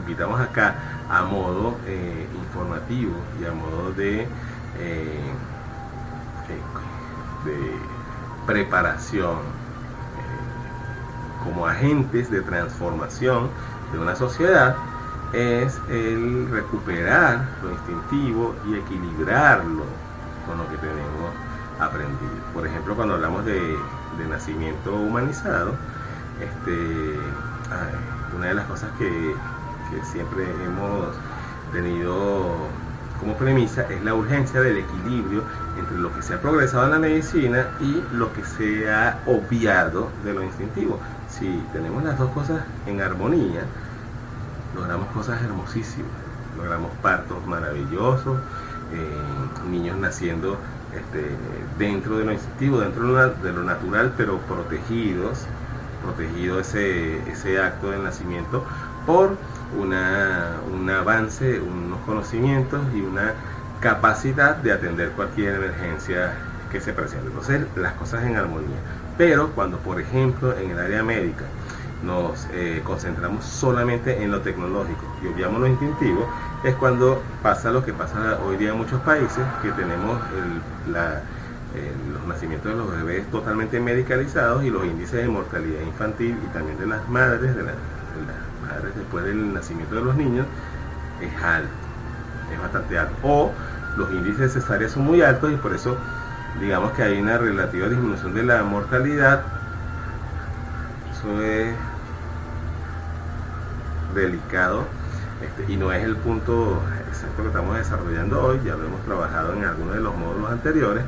A: invitamos acá a modo informativo y a modo de preparación como agentes de transformación de una sociedad es el recuperar lo instintivo y equilibrarlo con lo que tenemos aprendido. Por ejemplo, cuando hablamos de nacimiento humanizado, una de las cosas que siempre hemos tenido como premisa es la urgencia del equilibrio entre lo que se ha progresado en la medicina y lo que se ha obviado de lo instintivo. Si tenemos las dos cosas en armonía, logramos cosas hermosísimas, logramos partos maravillosos, niños naciendo dentro de lo instintivo, dentro de lo natural, pero protegido ese acto de nacimiento por un avance, unos conocimientos y una capacidad de atender cualquier emergencia que se presente. Entonces, las cosas en armonía. Pero cuando, por ejemplo, en el área médica nos concentramos solamente en lo tecnológico y obviamos lo instintivo, es cuando pasa lo que pasa hoy día en muchos países, que tenemos los nacimientos de los bebés totalmente medicalizados y los índices de mortalidad infantil y también de las madres, después del nacimiento de los niños, es alto, es bastante alto. O los índices de cesárea son muy altos y por eso digamos que hay una relativa disminución de la mortalidad. Eso es delicado y no es el punto exacto que estamos desarrollando hoy, ya lo hemos trabajado en algunos de los módulos anteriores,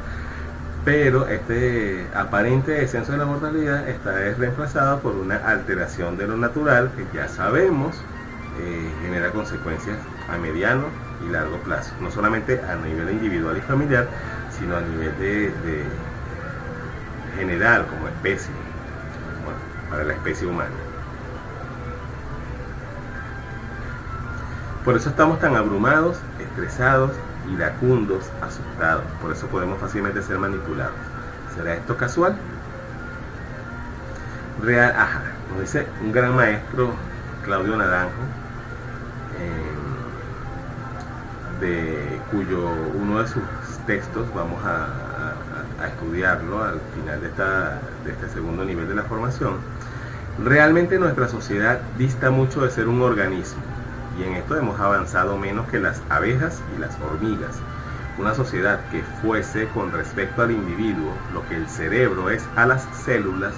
A: pero este aparente descenso de la mortalidad es reemplazado por una alteración de lo natural que ya sabemos genera consecuencias a mediano y largo plazo, no solamente a nivel individual y familiar, sino a nivel de general como especie, bueno, para la especie humana. Por eso estamos tan abrumados, estresados, iracundos, asustados. Por eso podemos fácilmente ser manipulados. ¿Será esto casual? Real, nos dice un gran maestro, Claudio Naranjo, cuyo uno de sus textos vamos a estudiarlo al final de este segundo nivel de la formación. Realmente nuestra sociedad dista mucho de ser un organismo, y en esto hemos avanzado menos que las abejas y las hormigas. Una sociedad que fuese con respecto al individuo lo que el cerebro es a las células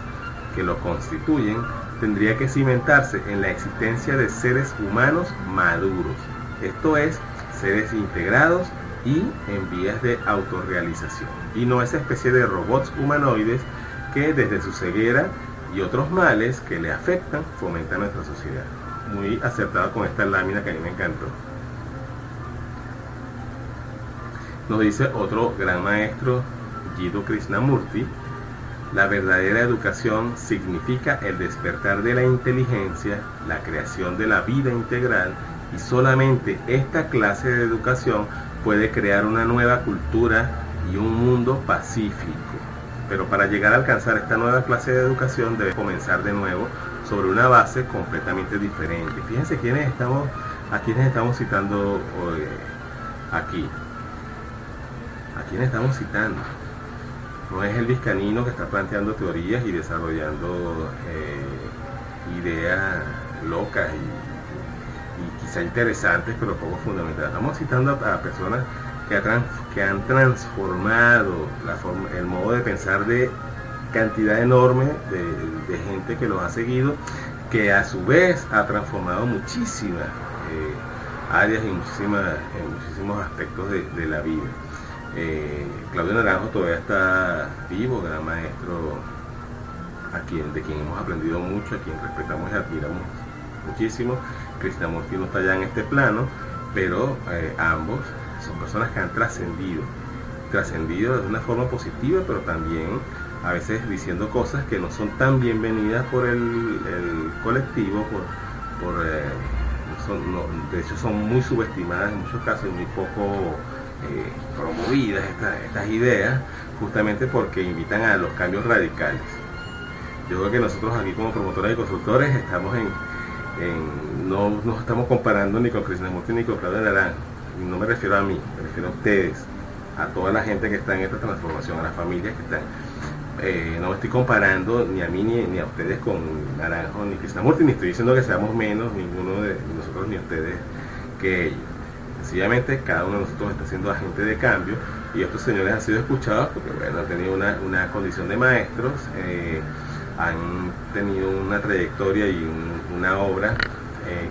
A: que lo constituyen, tendría que cimentarse en la existencia de seres humanos maduros, esto es, seres integrados y en vías de autorrealización, y no esa especie de robots humanoides que desde su ceguera y otros males que le afectan fomentan nuestra sociedad. Muy acertado con esta lámina que a mí me encantó. Nos dice otro gran maestro, Jiddu Krishnamurti: la verdadera educación significa el despertar de la inteligencia, la creación de la vida integral, y solamente esta clase de educación puede crear una nueva cultura y un mundo pacífico. Pero para llegar a alcanzar esta nueva clase de educación debe comenzar de nuevo sobre una base completamente diferente. Fíjense a quiénes estamos citando hoy, aquí. ¿A quiénes estamos citando? No es el Vizcanino que está planteando teorías y desarrollando ideas locas y quizá interesantes, pero poco fundamentales. Estamos citando a personas que han transformado el modo de pensar de cantidad enorme de gente que los ha seguido, que a su vez ha transformado muchísimas áreas y muchísimos aspectos de la vida. Claudio Naranjo todavía está vivo, gran maestro de quien hemos aprendido mucho, a quien respetamos y admiramos muchísimo. Krishnamurti no está ya en este plano, pero ambos son personas que han trascendido de una forma positiva, pero también a veces diciendo cosas que no son tan bienvenidas por el colectivo, de hecho son muy subestimadas en muchos casos y muy poco promovidas estas ideas, justamente porque invitan a los cambios radicales. Yo creo que nosotros aquí como promotores y constructores estamos no nos estamos comparando ni con Krishnamurti ni con Claudio Naranjo. Y no me refiero a mí, me refiero a ustedes, a toda la gente que está en esta transformación, a las familias que están. No me estoy comparando ni a mí ni a ustedes con Naranjo ni Krishnamurti, ni estoy diciendo que seamos menos ninguno de nosotros ni ustedes que ellos. Sencillamente cada uno de nosotros está siendo agente de cambio, y estos señores han sido escuchados porque bueno, han tenido una condición de maestros, han tenido una trayectoria y una obra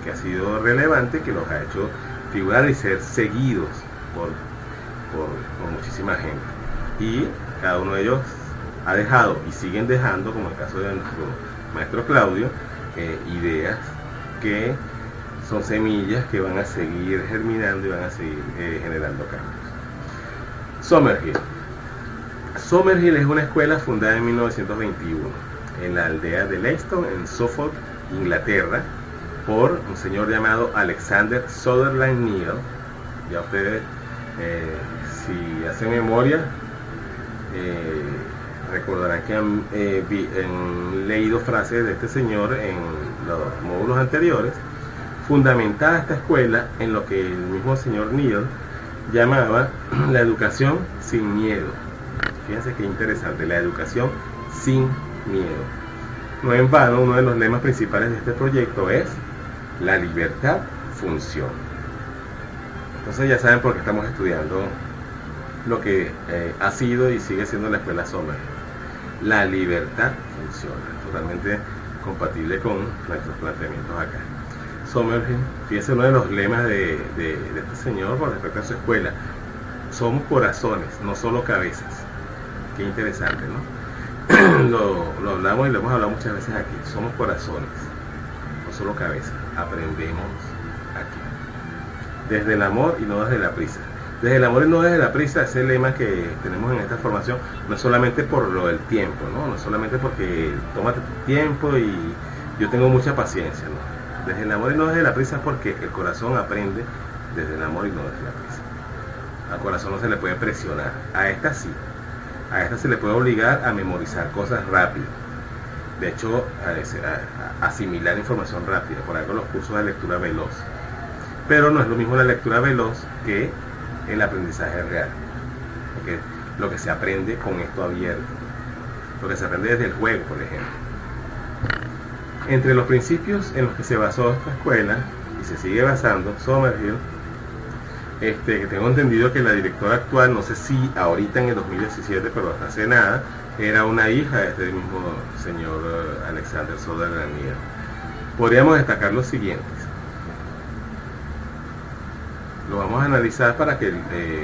A: que ha sido relevante, que los ha hecho figurar y ser seguidos por muchísima gente. Y cada uno de ellos ha dejado y siguen dejando, como el caso de nuestro maestro Claudio, ideas que son semillas que van a seguir germinando y van a seguir generando cambios. Summerhill. Summerhill es una escuela fundada en 1921 en la aldea de Leiston, en Suffolk, Inglaterra, por un señor llamado Alexander Sutherland Neill. Ya ustedes, si hacen memoria, recordarán que han leído frases de este señor en los módulos anteriores. Fundamentada esta escuela en lo que el mismo señor Neill llamaba la educación sin miedo. Fíjense qué interesante, la educación sin miedo. No en vano, uno de los lemas principales de este proyecto es: la libertad funciona. Entonces ya saben por qué estamos estudiando lo que ha sido y sigue siendo la escuela Summerhill. La libertad funciona, totalmente compatible con nuestros planteamientos acá. Summerhill, fíjense, uno de los lemas de este señor con respecto a su escuela: somos corazones, no solo cabezas. Qué interesante, ¿no? lo hablamos y lo hemos hablado muchas veces aquí. Somos corazones, no solo cabezas. Aprendemos aquí. Desde el amor y no desde la prisa. Desde el amor y no desde la prisa, ese lema que tenemos en esta formación, no es solamente por lo del tiempo, ¿no? No es solamente porque tómate tu tiempo y yo tengo mucha paciencia, ¿no? Desde el amor y no desde la prisa, porque el corazón aprende desde el amor y no desde la prisa. Al corazón no se le puede presionar, a esta sí. A esta se le puede obligar a memorizar cosas rápido. De hecho, a asimilar información rápida, por algo los cursos de lectura veloz. Pero no es lo mismo la lectura veloz que el aprendizaje real. Porque lo que se aprende con esto abierto, lo que se aprende desde el juego, por ejemplo. Entre los principios en los que se basó esta escuela, y se sigue basando, Summerhill, que tengo entendido que la directora actual, no sé si ahorita en el 2017, pero hasta hace nada, era una hija de este mismo señor Alexander Sutherland Neill. Podríamos destacar los siguientes. Lo vamos a analizar para que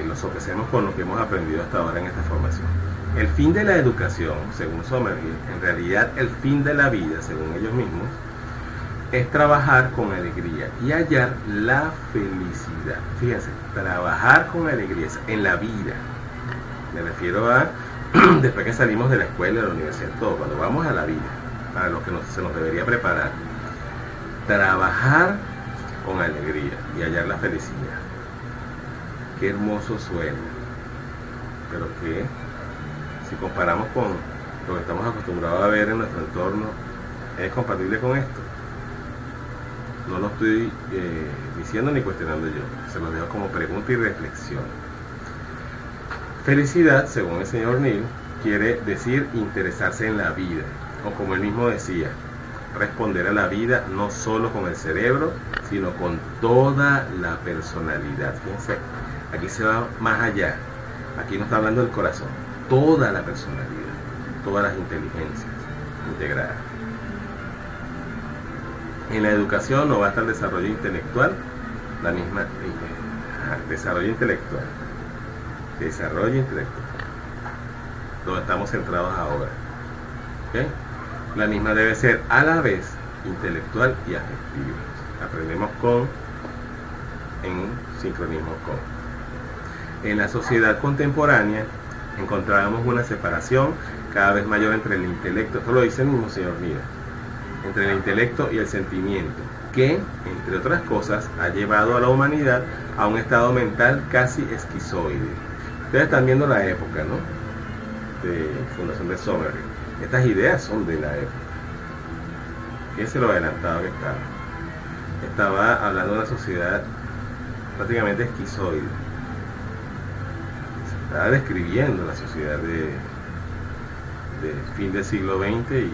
A: lo sopesemos con lo que hemos aprendido hasta ahora en esta formación. El fin de la educación, según Summerhill, en realidad el fin de la vida, según ellos mismos, es trabajar con alegría y hallar la felicidad. Fíjense, trabajar con alegría en la vida. Me refiero a después que salimos de la escuela, de la universidad, todo, cuando vamos a la vida, para lo que se nos debería preparar. Trabajar con alegría y hallar la felicidad. Qué hermoso suena, pero que si comparamos con lo que estamos acostumbrados a ver en nuestro entorno, ¿es compatible con esto? No lo estoy diciendo ni cuestionando yo, se lo dejo como pregunta y reflexión. Felicidad, según el señor Neill, quiere decir interesarse en la vida, o como él mismo decía, responder a la vida no solo con el cerebro, sino con toda la personalidad. Fíjense, aquí se va más allá, aquí no está hablando del corazón, toda la personalidad, todas las inteligencias integradas. En la educación no basta el desarrollo intelectual, desarrollo intelectual, donde estamos centrados ahora. ¿Okay? La misma debe ser a la vez intelectual y afectiva. Aprendemos en sincronismo con. En la sociedad contemporánea encontrábamos una separación cada vez mayor entre el intelecto, esto lo dice el mismo señor Neill, entre el intelecto y el sentimiento, que, entre otras cosas, ha llevado a la humanidad a un estado mental casi esquizoide. Ustedes están viendo la época, ¿no?, de fundación de Summerhill. Estas ideas son de la época. Fíjense lo adelantado que estaba. Estaba hablando de una sociedad prácticamente esquizoide. Se estaba describiendo la sociedad de fin del siglo XX e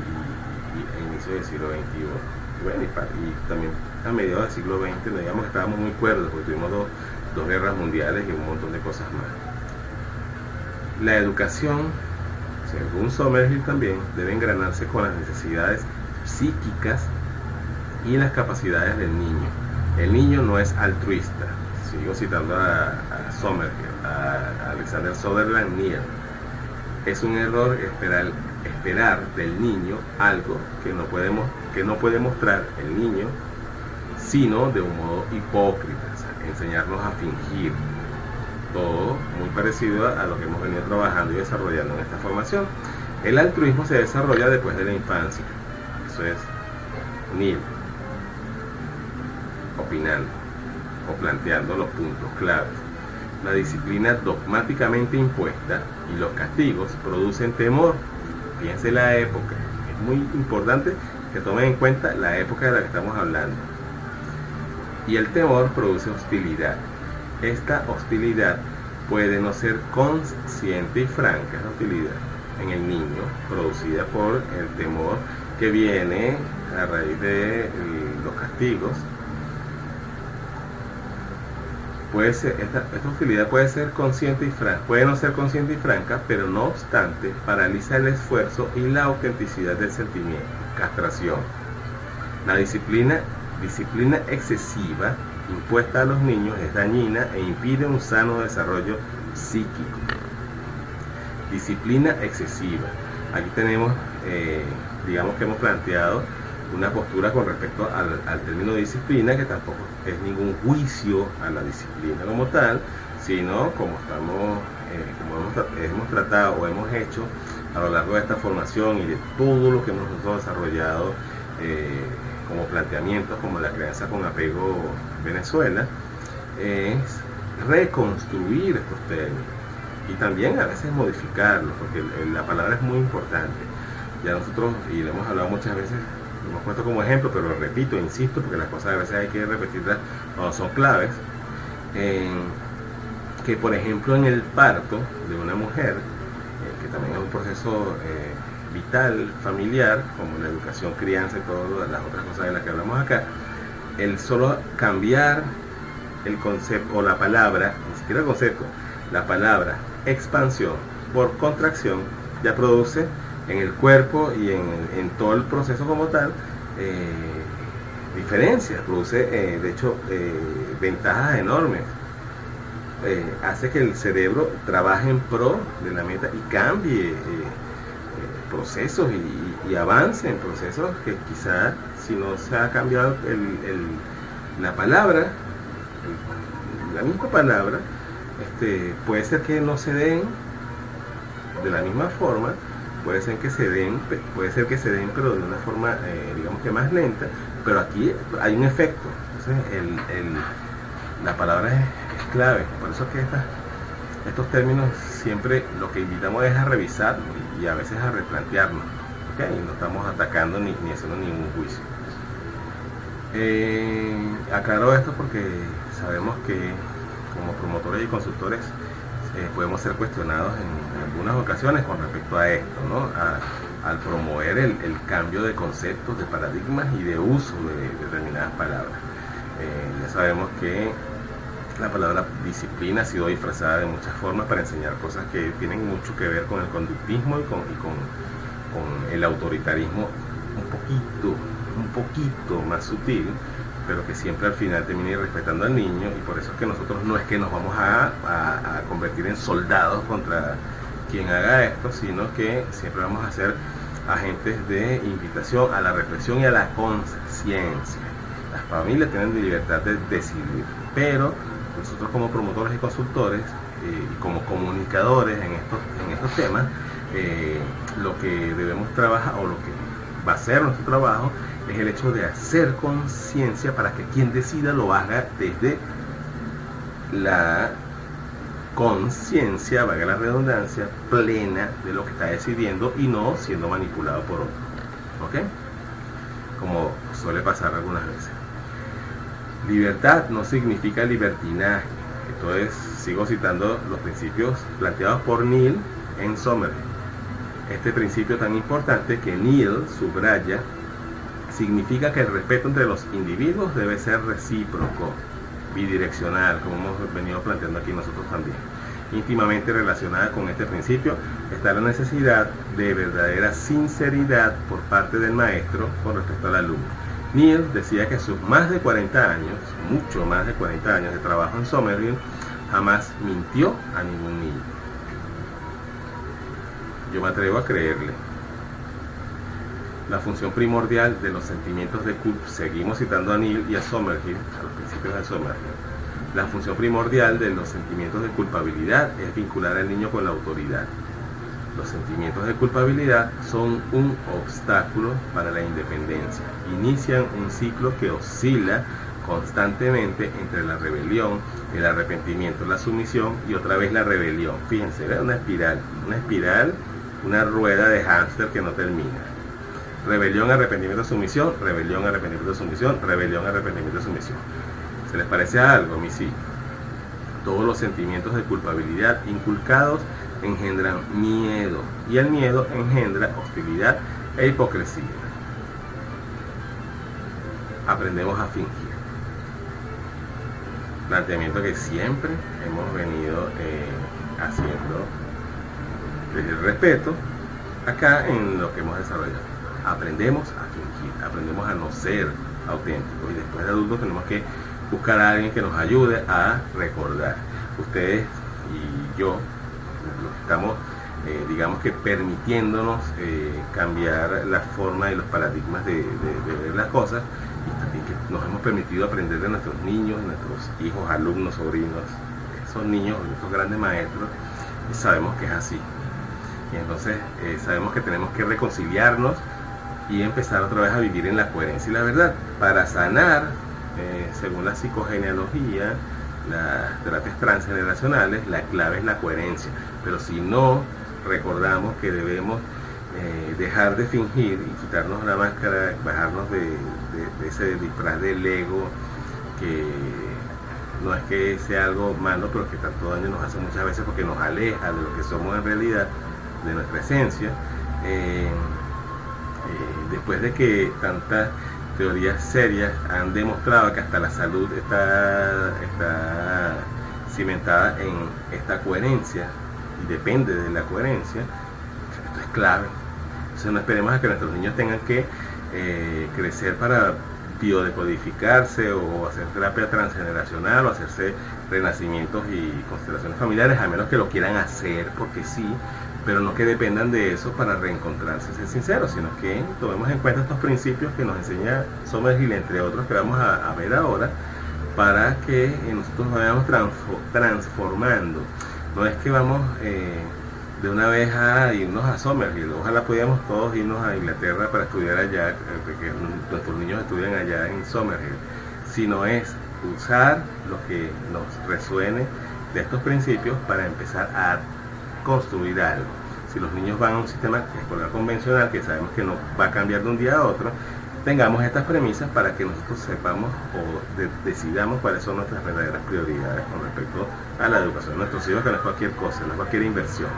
A: inicio del siglo XXI. Bueno, y también a mediados del siglo XX, no digamos que estábamos muy cuerdos, porque tuvimos dos guerras mundiales y un montón de cosas más. La educación, según Somerville también, debe engranarse con las necesidades psíquicas y las capacidades del niño. El niño no es altruista. Sigo citando a Somerville, a Alexander Sutherland Neill. Es un error esperar del niño algo que no puede mostrar el niño, sino de un modo hipócrita, o sea, enseñarnos a fingir. Todo muy parecido a lo que hemos venido trabajando y desarrollando en esta formación. El altruismo se desarrolla después de la infancia. Eso es Neill opinando o planteando los puntos claves. La disciplina dogmáticamente impuesta y los castigos producen temor. Fíjense la época. Es muy importante que tomen en cuenta la época de la que estamos hablando. Y el temor produce hostilidad. Esta hostilidad puede no ser consciente y franca, es la hostilidad en el niño, producida por el temor que viene a raíz de los castigos. Esta hostilidad puede ser consciente y franca, puede no ser consciente y franca, pero no obstante paraliza el esfuerzo y la autenticidad del sentimiento. Castración. La disciplina excesiva impuesta a los niños es dañina e impide un sano desarrollo psíquico. Disciplina excesiva. Aquí tenemos, digamos que hemos planteado una postura con respecto al término disciplina, que tampoco es ningún juicio a la disciplina como tal, sino como hemos tratado o hemos hecho a lo largo de esta formación y de todo lo que hemos desarrollado como planteamientos, como la crianza con apego Venezuela, es reconstruir estos términos y también a veces modificarlos, porque la palabra es muy importante. Ya nosotros, y lo hemos hablado muchas veces, lo hemos puesto como ejemplo, pero lo repito, insisto, porque las cosas a veces hay que repetirlas cuando son claves, que por ejemplo en el parto de una mujer, que también es un proceso vital, familiar, como la educación, crianza y todas las otras cosas de las que hablamos acá, el solo cambiar el concepto o la palabra, ni siquiera el concepto, la palabra expansión por contracción ya produce en el cuerpo y en todo el proceso como tal diferencias, produce de hecho ventajas enormes. Hace que el cerebro trabaje en pro de la meta y cambie procesos y avance en procesos que quizá si no se ha cambiado la palabra, la misma palabra, puede ser que no se den de la misma forma, puede ser que se den pero de una forma digamos que más lenta, pero aquí hay un efecto. Entonces la palabra es clave, por eso es que estos términos siempre lo que invitamos es a revisar y a veces a replantearnos, ¿okay? Y no estamos atacando ni haciendo ningún juicio. Aclaro esto porque sabemos que como promotores y consultores podemos ser cuestionados en algunas ocasiones con respecto a esto, ¿no? Al promover el cambio de conceptos, de paradigmas y de uso de determinadas palabras. Ya sabemos que la palabra disciplina ha sido disfrazada de muchas formas para enseñar cosas que tienen mucho que ver con el conductismo y con el autoritarismo un poquito más sutil, pero que siempre al final termina respetando al niño, y por eso es que nosotros no es que nos vamos a convertir en soldados contra quien haga esto, sino que siempre vamos a ser agentes de invitación a la reflexión y a la conciencia. Las familias tienen libertad de decidir, pero nosotros como promotores y consultores y como comunicadores en estos temas, lo que debemos trabajar, o lo que va a ser nuestro trabajo, es el hecho de hacer conciencia para que quien decida lo haga desde la conciencia, valga la redundancia, plena de lo que está decidiendo y no siendo manipulado por otro. ¿Ok? como suele pasar algunas veces. Libertad no significa libertinaje. Entonces, sigo citando los principios planteados por Neil en Somerville. Este principio tan importante que Neil subraya significa que el respeto entre los individuos debe ser recíproco, bidireccional, como hemos venido planteando aquí nosotros también. Íntimamente relacionada con este principio está la necesidad de verdadera sinceridad por parte del maestro con respecto al alumno. Neil decía que sus más de 40 años, mucho más de 40 años de trabajo en Somerville, jamás mintió a ningún niño. Yo me atrevo a creerle. La función primordial de los sentimientos de culpa, seguimos citando a Neil y a Somerville, a los principios de Somerville. La función primordial de los sentimientos de culpabilidad es vincular al niño con la autoridad. Los sentimientos de culpabilidad son un obstáculo para la independencia. Inician un ciclo que oscila constantemente entre la rebelión, el arrepentimiento, la sumisión y otra vez la rebelión. Fíjense, es una espiral, una rueda de hámster que no termina. Rebelión, arrepentimiento, sumisión, rebelión, arrepentimiento, sumisión, rebelión, arrepentimiento, sumisión. ¿Se les parece a algo? A mí sí. Todos los sentimientos de culpabilidad inculcados engendran miedo, y el miedo engendra hostilidad e hipocresía. Aprendemos a fingir. Planteamiento que siempre hemos venido haciendo desde el respeto acá en lo que hemos desarrollado. Aprendemos a fingir, aprendemos a no ser auténticos, y después de adultos tenemos que buscar a alguien que nos ayude a recordar. Ustedes y yo estamos, digamos que permitiéndonos cambiar la forma y los paradigmas de ver las cosas, y que nos hemos permitido aprender de nuestros niños, nuestros hijos, alumnos, sobrinos, esos niños, esos grandes maestros, y sabemos que es así. Y entonces sabemos que tenemos que reconciliarnos y empezar otra vez a vivir en la coherencia y la verdad. Para sanar, según la psicogenealogía, las terapias transgeneracionales, la clave es la coherencia. Pero si no recordamos que debemos dejar de fingir y quitarnos la máscara, bajarnos de ese disfraz del ego, que no es que sea algo malo, pero que tanto daño nos hace muchas veces porque nos aleja de lo que somos en realidad, de nuestra esencia. Después de que tantas teorías serias han demostrado que hasta la salud está cimentada en esta coherencia y depende de la coherencia, esto es clave. Entonces no esperemos a que nuestros niños tengan que crecer para biodecodificarse o hacer terapia transgeneracional o hacerse renacimientos y constelaciones familiares, a menos que lo quieran hacer porque sí, pero no que dependan de eso para reencontrarse, ser sinceros, sino que tomemos en cuenta estos principios que nos enseña Somerville, entre otros, que vamos a ver ahora, para que nosotros nos vayamos transformando. No es que vamos de una vez a irnos a Somerville, ojalá pudiéramos todos irnos a Inglaterra para estudiar allá, que nuestros niños estudian allá en Somerville, sino es usar lo que nos resuene de estos principios para empezar a construir algo. Si los niños van a un sistema escolar convencional que sabemos que no va a cambiar de un día a otro, tengamos estas premisas para que nosotros sepamos o decidamos cuáles son nuestras verdaderas prioridades con respecto a la educación de nuestros hijos, que no es cualquier cosa, no es cualquier inversión.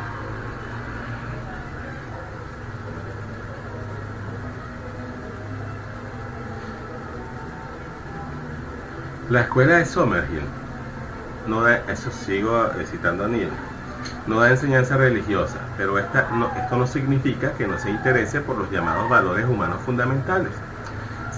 A: La escuela de Somerville no da, eso sigo citando a Neil, no da enseñanza religiosa, pero esto no significa que no se interese por los llamados valores humanos fundamentales.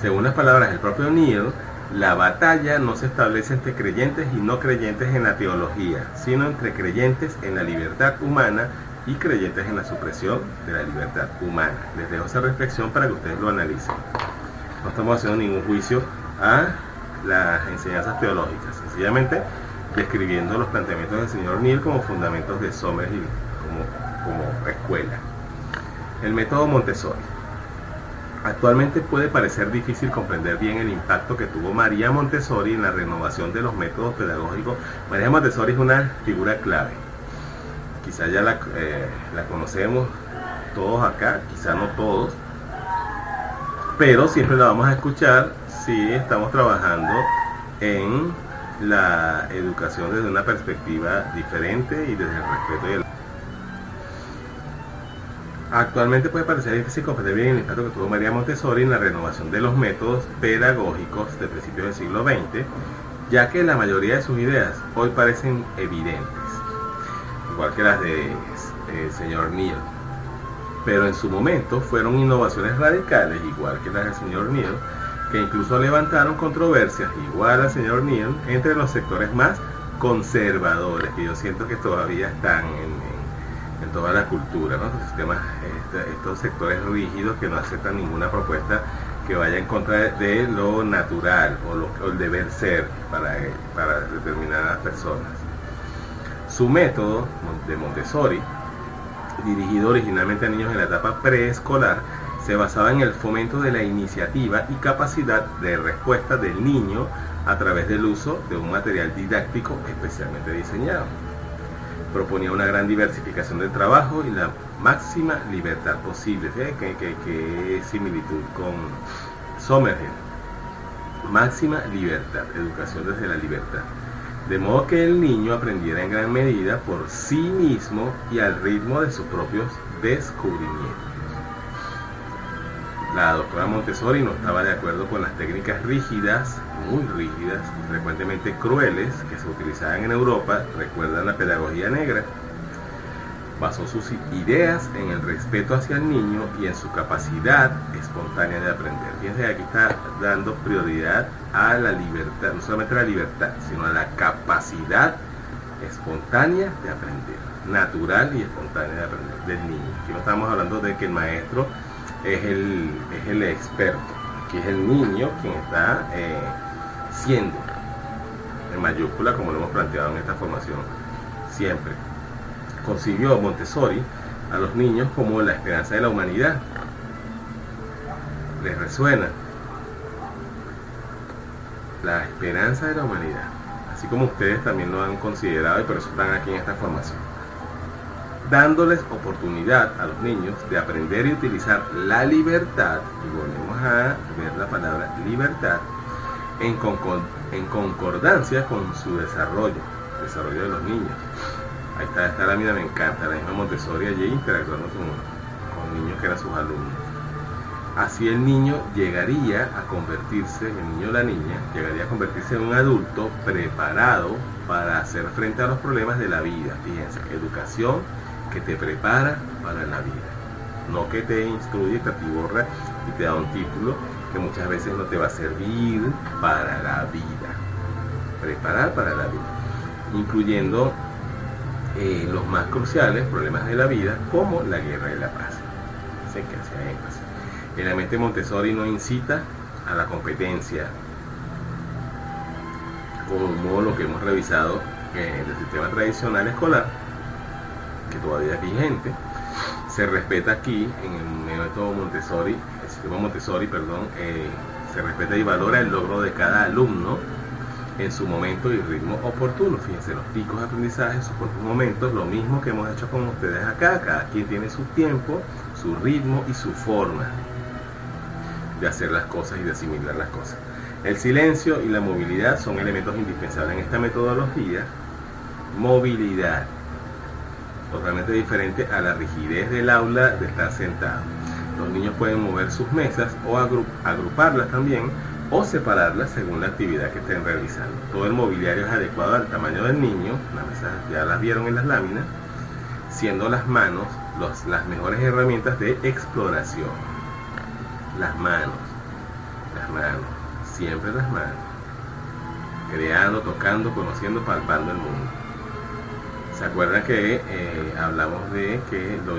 A: Según las palabras del propio Neil, la batalla no se establece entre creyentes y no creyentes en la teología, sino entre creyentes en la libertad humana y creyentes en la supresión de la libertad humana. Les dejo esa reflexión para que ustedes lo analicen. No estamos haciendo ningún juicio a las enseñanzas teológicas, sencillamente describiendo los planteamientos del señor Neil como fundamentos de Somerville como escuela. El método Montessori. Actualmente puede parecer difícil comprender bien el impacto que tuvo María Montessori en la renovación de los métodos pedagógicos. María Montessori es una figura clave. Quizá ya la conocemos todos acá, quizá no todos, pero siempre la vamos a escuchar si estamos trabajando en la educación desde una perspectiva diferente y desde el respeto y el... Actualmente puede parecer difícil comprender bien el impacto que tuvo María Montessori en la renovación de los métodos pedagógicos de principios del siglo XX, ya que la mayoría de sus ideas hoy parecen evidentes, igual que las de señor Neal, pero en su momento fueron innovaciones radicales, igual que las del señor Neal, que incluso levantaron controversias, igual al señor Neal, entre los sectores más conservadores, que yo siento que todavía están en toda la cultura, ¿no? Los sistemas, estos sectores rígidos que no aceptan ninguna propuesta que vaya en contra de lo natural o el deber ser para determinadas personas. Su método de Montessori, dirigido originalmente a niños en la etapa preescolar, se basaba en el fomento de la iniciativa y capacidad de respuesta del niño a través del uso de un material didáctico especialmente diseñado. Proponía una gran diversificación del trabajo y la máxima libertad posible. ¿Qué similitud con Summerhill? Máxima libertad, educación desde la libertad. De modo que el niño aprendiera en gran medida por sí mismo y al ritmo de sus propios descubrimientos. La doctora Montessori no estaba de acuerdo con las técnicas rígidas, muy rígidas, frecuentemente crueles, que se utilizaban en Europa. Recuerdan la pedagogía negra. Basó sus ideas en el respeto hacia el niño y en su capacidad espontánea de aprender. Fíjense que aquí está dando prioridad a la libertad, no solamente a la libertad, sino a la capacidad espontánea de aprender, natural y espontánea de aprender del niño. Aquí no estamos hablando de que el maestro es el experto, aquí es el niño quien está siendo, en mayúscula, como lo hemos planteado en esta formación siempre. Concibió Montessori a los niños como la esperanza de la humanidad. ¿Les resuena? La esperanza de la humanidad, así como ustedes también lo han considerado y por eso están aquí en esta formación, dándoles oportunidad a los niños de aprender y utilizar la libertad, y volvemos a ver la palabra libertad, en concordancia con su desarrollo de los niños. Ahí está esta lámina, me encanta, la misma Montessori allí interactuando con niños que eran sus alumnos. Así el niño llegaría a convertirse, el niño o la niña, llegaría a convertirse en un adulto preparado para hacer frente a los problemas de la vida. Fíjense, educación que te prepara para la vida, no que te instruye, te atiborra y te da un título que muchas veces no te va a servir para la vida. Preparar para la vida, incluyendo los más cruciales problemas de la vida, como la guerra y la paz. Sé que hacía énfasis. En la mente Montessori no incita a la competencia, como lo que hemos revisado en el sistema tradicional escolar, que todavía es vigente. Se respeta aquí en el método Montessori, el sistema Montessori, se respeta y valora el logro de cada alumno en su momento y ritmo oportuno. Fíjense, los picos de aprendizaje en sus propios momentos, lo mismo que hemos hecho con ustedes acá. Cada quien tiene su tiempo, su ritmo y su forma de hacer las cosas y de asimilar las cosas. El silencio y la movilidad son elementos indispensables en esta metodología. Movilidad, totalmente diferente a la rigidez del aula de estar sentado. Los niños pueden mover sus mesas o agruparlas también, o separarlas según la actividad que estén realizando. Todo el mobiliario es adecuado al tamaño del niño. Las mesas ya las vieron en las láminas, siendo las manos las mejores herramientas de exploración. Las manos, siempre las manos, creando, tocando, conociendo, palpando el mundo. ¿Se acuerdan que hablamos de que lo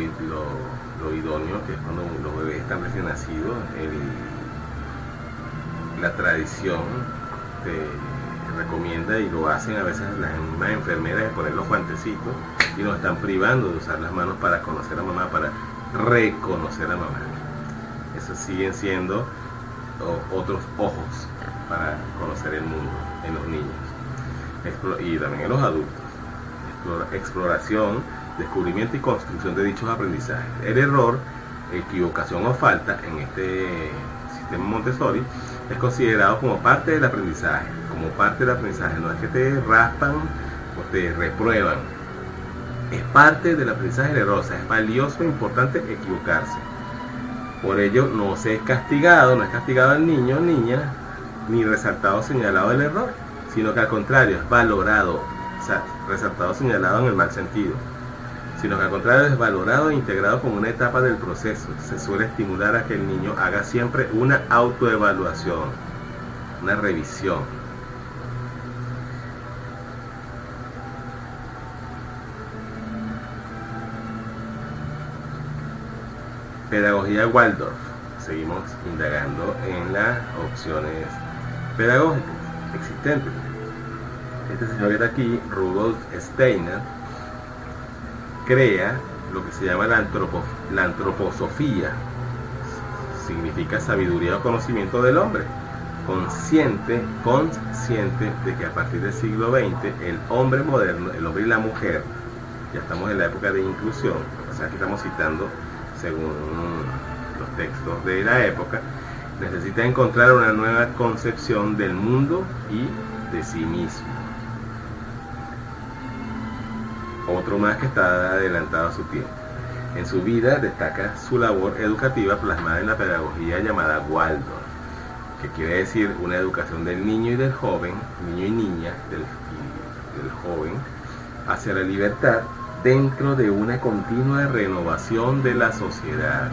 A: idóneo, que es cuando los bebés están recién nacidos, la tradición te recomienda, y lo hacen a veces las mismas enfermeras, de poner los guantecitos, y nos están privando de usar las manos para conocer a mamá, para reconocer a mamá? Esos siguen siendo otros ojos para conocer el mundo en los niños y también en los adultos. Exploración, descubrimiento y construcción de dichos aprendizajes. El error, equivocación o falta en este sistema Montessori, es considerado como parte del aprendizaje. Como parte del aprendizaje, no es que te raspan o te reprueban. Es parte del aprendizaje del error, o sea, es valioso e importante equivocarse. Por ello no se es castigado, no es castigado el niño o niña, ni resaltado o señalado el error, sino que al contrario, es valorado, o sea, resaltado o señalado en el mal sentido, sino que al contrario es valorado e integrado como una etapa del proceso. Se suele estimular a que el niño haga siempre una autoevaluación, una revisión. Pedagogía Waldorf. Seguimos indagando en las opciones pedagógicas existentes. Este señor que está aquí, Rudolf Steiner, crea lo que se llama la antroposofía. Significa sabiduría o conocimiento del hombre. Consciente de que a partir del siglo XX el hombre moderno, el hombre y la mujer, ya estamos en la época de inclusión, o sea, aquí estamos citando según los textos de la época, necesita encontrar una nueva concepción del mundo y de sí mismo. Otro más que está adelantado a su tiempo. En su vida destaca su labor educativa plasmada en la pedagogía llamada Waldorf, que quiere decir una educación del niño y del joven, niño y niña, del joven, hacia la libertad, dentro de una continua renovación de la sociedad,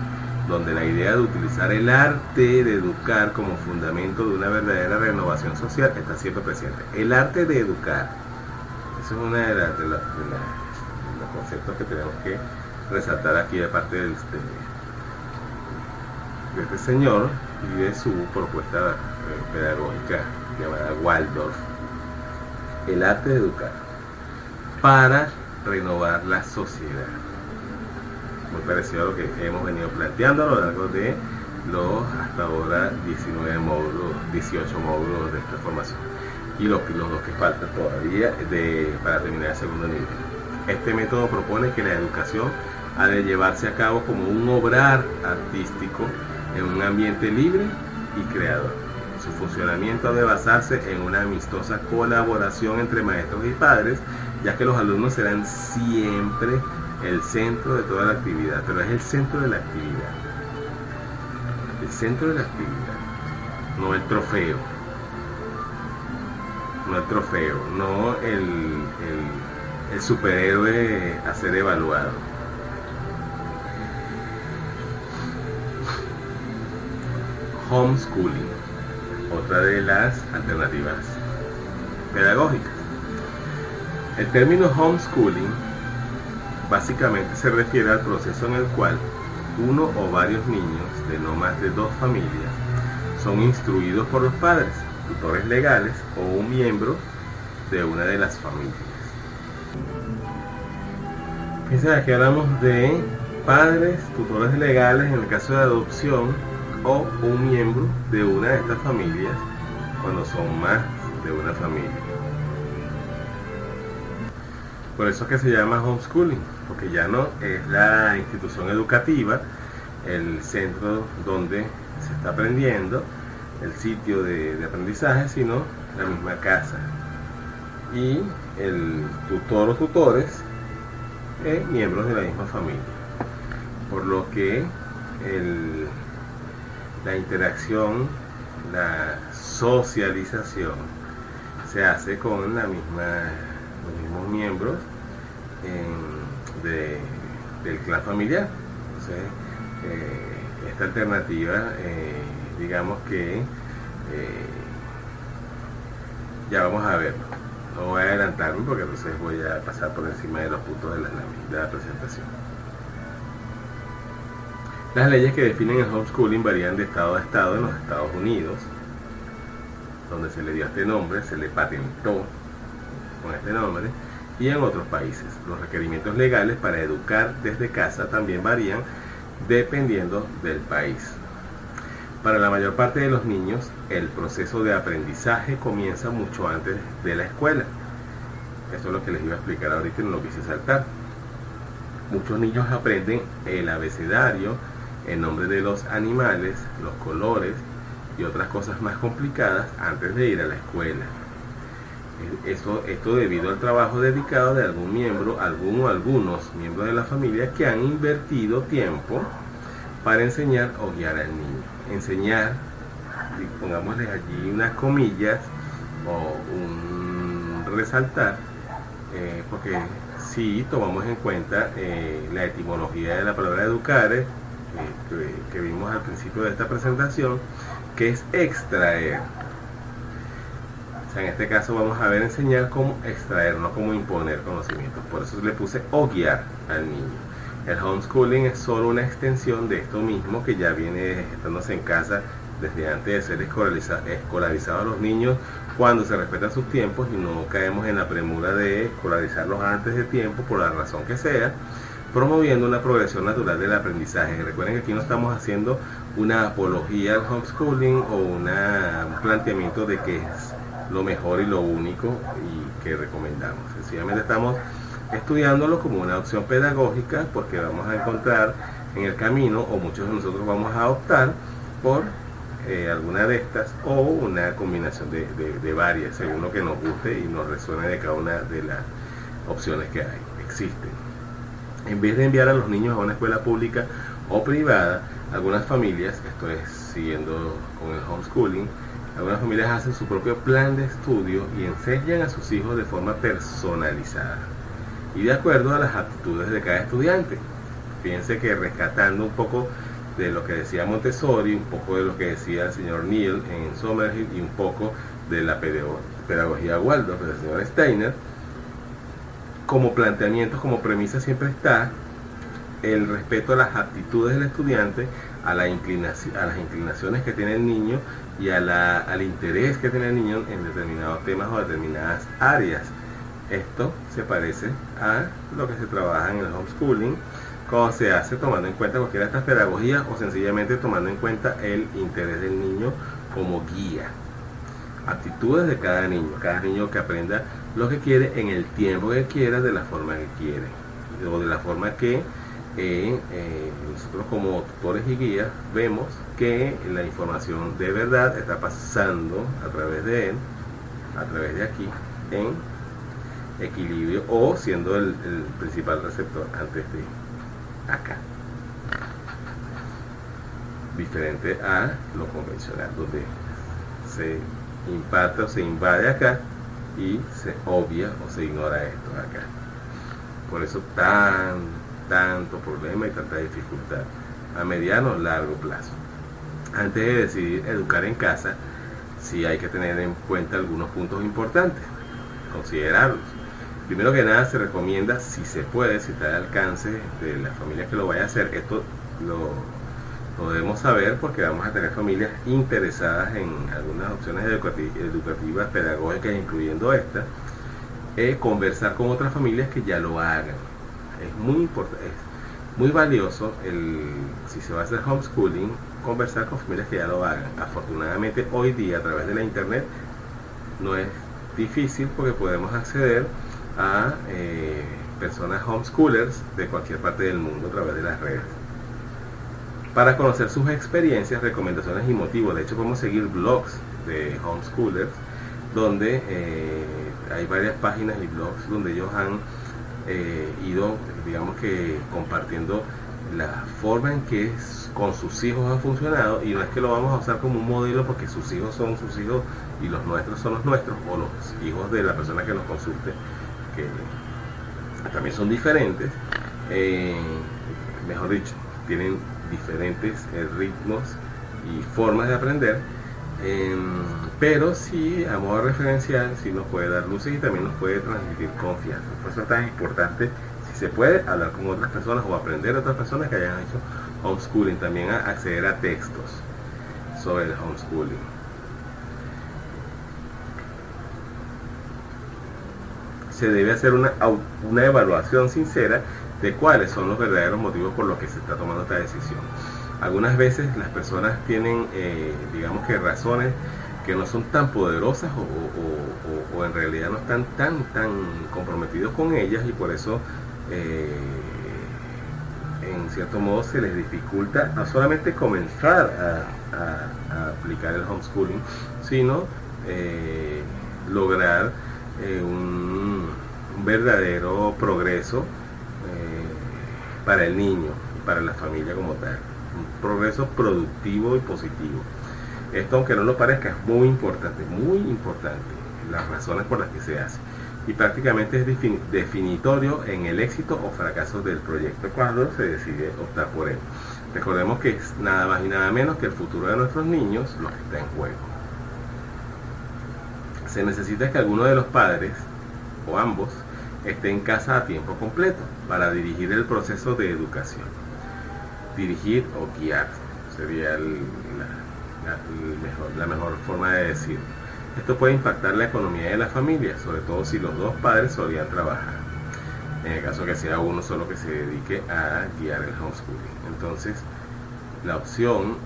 A: donde la idea de utilizar el arte de educar como fundamento de una verdadera renovación social está siempre presente. El arte de educar, eso es uno de los conceptos que tenemos que resaltar aquí de parte de este señor y de su propuesta pedagógica llamada Waldorf. El arte de educar para renovar la sociedad, muy parecido a lo que hemos venido planteando a lo largo de los hasta ahora 18 módulos de esta formación y los dos que faltan todavía para terminar el segundo nivel. Este método propone que la educación ha de llevarse a cabo como un obrar artístico en un ambiente libre y creador. Su funcionamiento ha de basarse en una amistosa colaboración entre maestros y padres, ya que los alumnos serán siempre el centro de toda la actividad, pero es el centro de la actividad. El centro de la actividad, no el trofeo. No el trofeo, no el superhéroe a ser evaluado. Homeschooling, otra de las alternativas pedagógicas. El término homeschooling básicamente se refiere al proceso en el cual uno o varios niños de no más de 2 familias son instruidos por los padres, tutores legales o un miembro de una de las familias. Fíjense, aquí hablamos de padres, tutores legales en el caso de adopción o un miembro de una de estas familias cuando son más de una familia. Por eso es que se llama homeschooling, porque ya no es la institución educativa, el centro donde se está aprendiendo, el sitio de aprendizaje, sino la misma casa. Y el tutor o tutores, miembros de la misma familia. Por lo que la interacción, la socialización se hace con los mismos miembros del clan familiar. Entonces, esta alternativa, digamos que ya vamos a verlo. No voy a adelantarme porque entonces voy a pasar por encima de los puntos de la presentación. Las leyes que definen el homeschooling varían de estado a estado. En los Estados Unidos, donde se le dio este nombre, se le patentó con este nombre, y en otros países. Los requerimientos legales para educar desde casa también varían dependiendo del país. Para la mayor parte de los niños, el proceso de aprendizaje comienza mucho antes de la escuela. Eso es lo que les iba a explicar ahorita y no lo quise saltar. Muchos niños aprenden el abecedario, el nombre de los animales, los colores, y otras cosas más complicadas antes de ir a la escuela. Esto debido al trabajo dedicado de algún miembro, alguno o algunos miembros de la familia que han invertido tiempo para enseñar o guiar al niño. Enseñar, pongámosle allí unas comillas o un resaltar, porque si tomamos en cuenta la etimología de la palabra educare, que vimos al principio de esta presentación, que es extraer. O sea, en este caso vamos a ver enseñar cómo extraer, no cómo imponer conocimientos. Por eso le puse o guiar al niño. El homeschooling es solo una extensión de esto mismo que ya viene gestándose en casa desde antes de ser escolarizados los niños, cuando se respetan sus tiempos y no caemos en la premura de escolarizarlos antes de tiempo por la razón que sea, promoviendo una progresión natural del aprendizaje. Recuerden que aquí no estamos haciendo una apología al homeschooling o un planteamiento de que es lo mejor y lo único y que recomendamos. Sencillamente estamos estudiándolo como una opción pedagógica, porque vamos a encontrar en el camino, o muchos de nosotros vamos a optar por alguna de estas o una combinación de varias, según lo que nos guste y nos resuene de cada una de las opciones que existen. En vez de enviar a los niños a una escuela pública o privada, algunas familias, esto es siguiendo con el homeschooling, algunas familias hacen su propio plan de estudio y enseñan a sus hijos de forma personalizada y de acuerdo a las aptitudes de cada estudiante. Fíjense que rescatando un poco de lo que decía Montessori, un poco de lo que decía el señor Neil en Summerhill y un poco de la pedagogía Waldorf del señor Steiner, como planteamientos, como premisa siempre está el respeto a las aptitudes del estudiante, a las inclinaciones que tiene el niño y al interés que tiene el niño en determinados temas o determinadas áreas. Esto se parece a lo que se trabaja en el homeschooling, cuando se hace tomando en cuenta cualquiera de estas pedagogías o sencillamente tomando en cuenta el interés del niño como guía. Aptitudes de cada niño que aprenda lo que quiere en el tiempo que quiera, de la forma que quiere, o de la forma que nosotros como tutores y guías vemos que la información de verdad está pasando a través de él, a través de aquí, en equilibrio o siendo el principal receptor antes de acá. Diferente a lo convencional, donde se impacta o se invade acá y se obvia o se ignora esto acá. Por eso tanto problema y tanta dificultad a mediano o largo plazo. Antes de decidir educar en casa, sí hay que tener en cuenta algunos puntos importantes, considerarlos. Primero que nada, se recomienda, si se puede, si está al alcance de la familia que lo vaya a hacer, esto lo debemos saber porque vamos a tener familias interesadas en algunas opciones educativas, pedagógicas, incluyendo esta, conversar con otras familias que ya lo hagan. Es muy importante, es muy valioso, si se va a hacer homeschooling, conversar con familias que ya lo hagan. Afortunadamente hoy día a través de la internet no es difícil porque podemos acceder a personas homeschoolers de cualquier parte del mundo a través de las redes para conocer sus experiencias, recomendaciones y motivos. De hecho, podemos seguir blogs de homeschoolers donde hay varias páginas y blogs donde ellos han ido, digamos que compartiendo la forma en que con sus hijos ha funcionado, y no es que lo vamos a usar como un modelo porque sus hijos son sus hijos y los nuestros son los nuestros, o los hijos de la persona que nos consulte, que también son diferentes, mejor dicho, tienen diferentes ritmos y formas de aprender, pero sí, a modo referencial, sí nos puede dar luces y también nos puede transmitir confianza. Por eso es tan importante, si se puede, hablar con otras personas o aprender de otras personas que hayan hecho homeschooling, también a acceder a textos sobre el homeschooling. Se debe hacer una evaluación sincera de cuáles son los verdaderos motivos por los que se está tomando esta decisión. Algunas veces las personas tienen, digamos que razones que no son tan poderosas o en realidad no están tan comprometidos con ellas, y por eso en cierto modo se les dificulta no solamente comenzar a aplicar el homeschooling, sino lograr un verdadero progreso para el niño, para la familia como tal, un progreso productivo y positivo. Esto, aunque no lo parezca, es muy importante, las razones por las que se hace, y prácticamente es definitorio en el éxito o fracaso del proyecto cuando se decide optar por él. Recordemos que es nada más y nada menos que el futuro de nuestros niños lo que está en juego. Se necesita que alguno de los padres, o ambos, esté en casa a tiempo completo para dirigir el proceso de educación. Dirigir o guiar sería la mejor forma de decirlo. Esto puede impactar la economía de la familia, sobre todo si los dos padres solían trabajar, en el caso que sea uno solo que se dedique a guiar el homeschooling. Entonces, la opción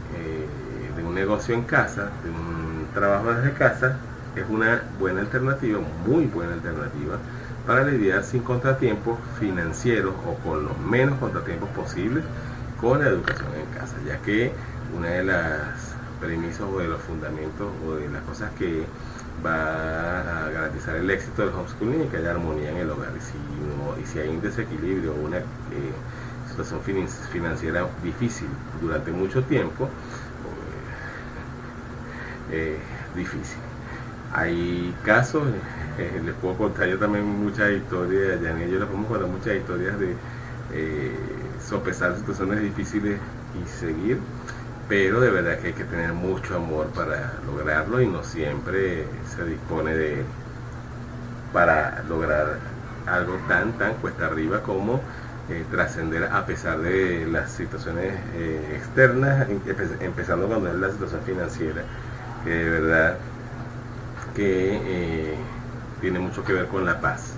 A: de un negocio en casa, de un trabajo desde casa, es una buena alternativa, muy buena alternativa, para lidiar sin contratiempos financieros o con los menos contratiempos posibles con la educación en casa, ya que una de las premisas o de los fundamentos o de las cosas que va a garantizar el éxito del homeschooling es que haya armonía en el hogar. Y si hay un desequilibrio o una situación financiera difícil durante mucho tiempo, difícil. Hay casos, les puedo contar yo también muchas historias, yo les podemos contar muchas historias de sopesar situaciones difíciles y seguir, pero de verdad que hay que tener mucho amor para lograrlo, y no siempre se dispone para lograr algo tan cuesta arriba como trascender a pesar de las situaciones externas, empezando cuando es la situación financiera, que de verdad que tiene mucho que ver con la paz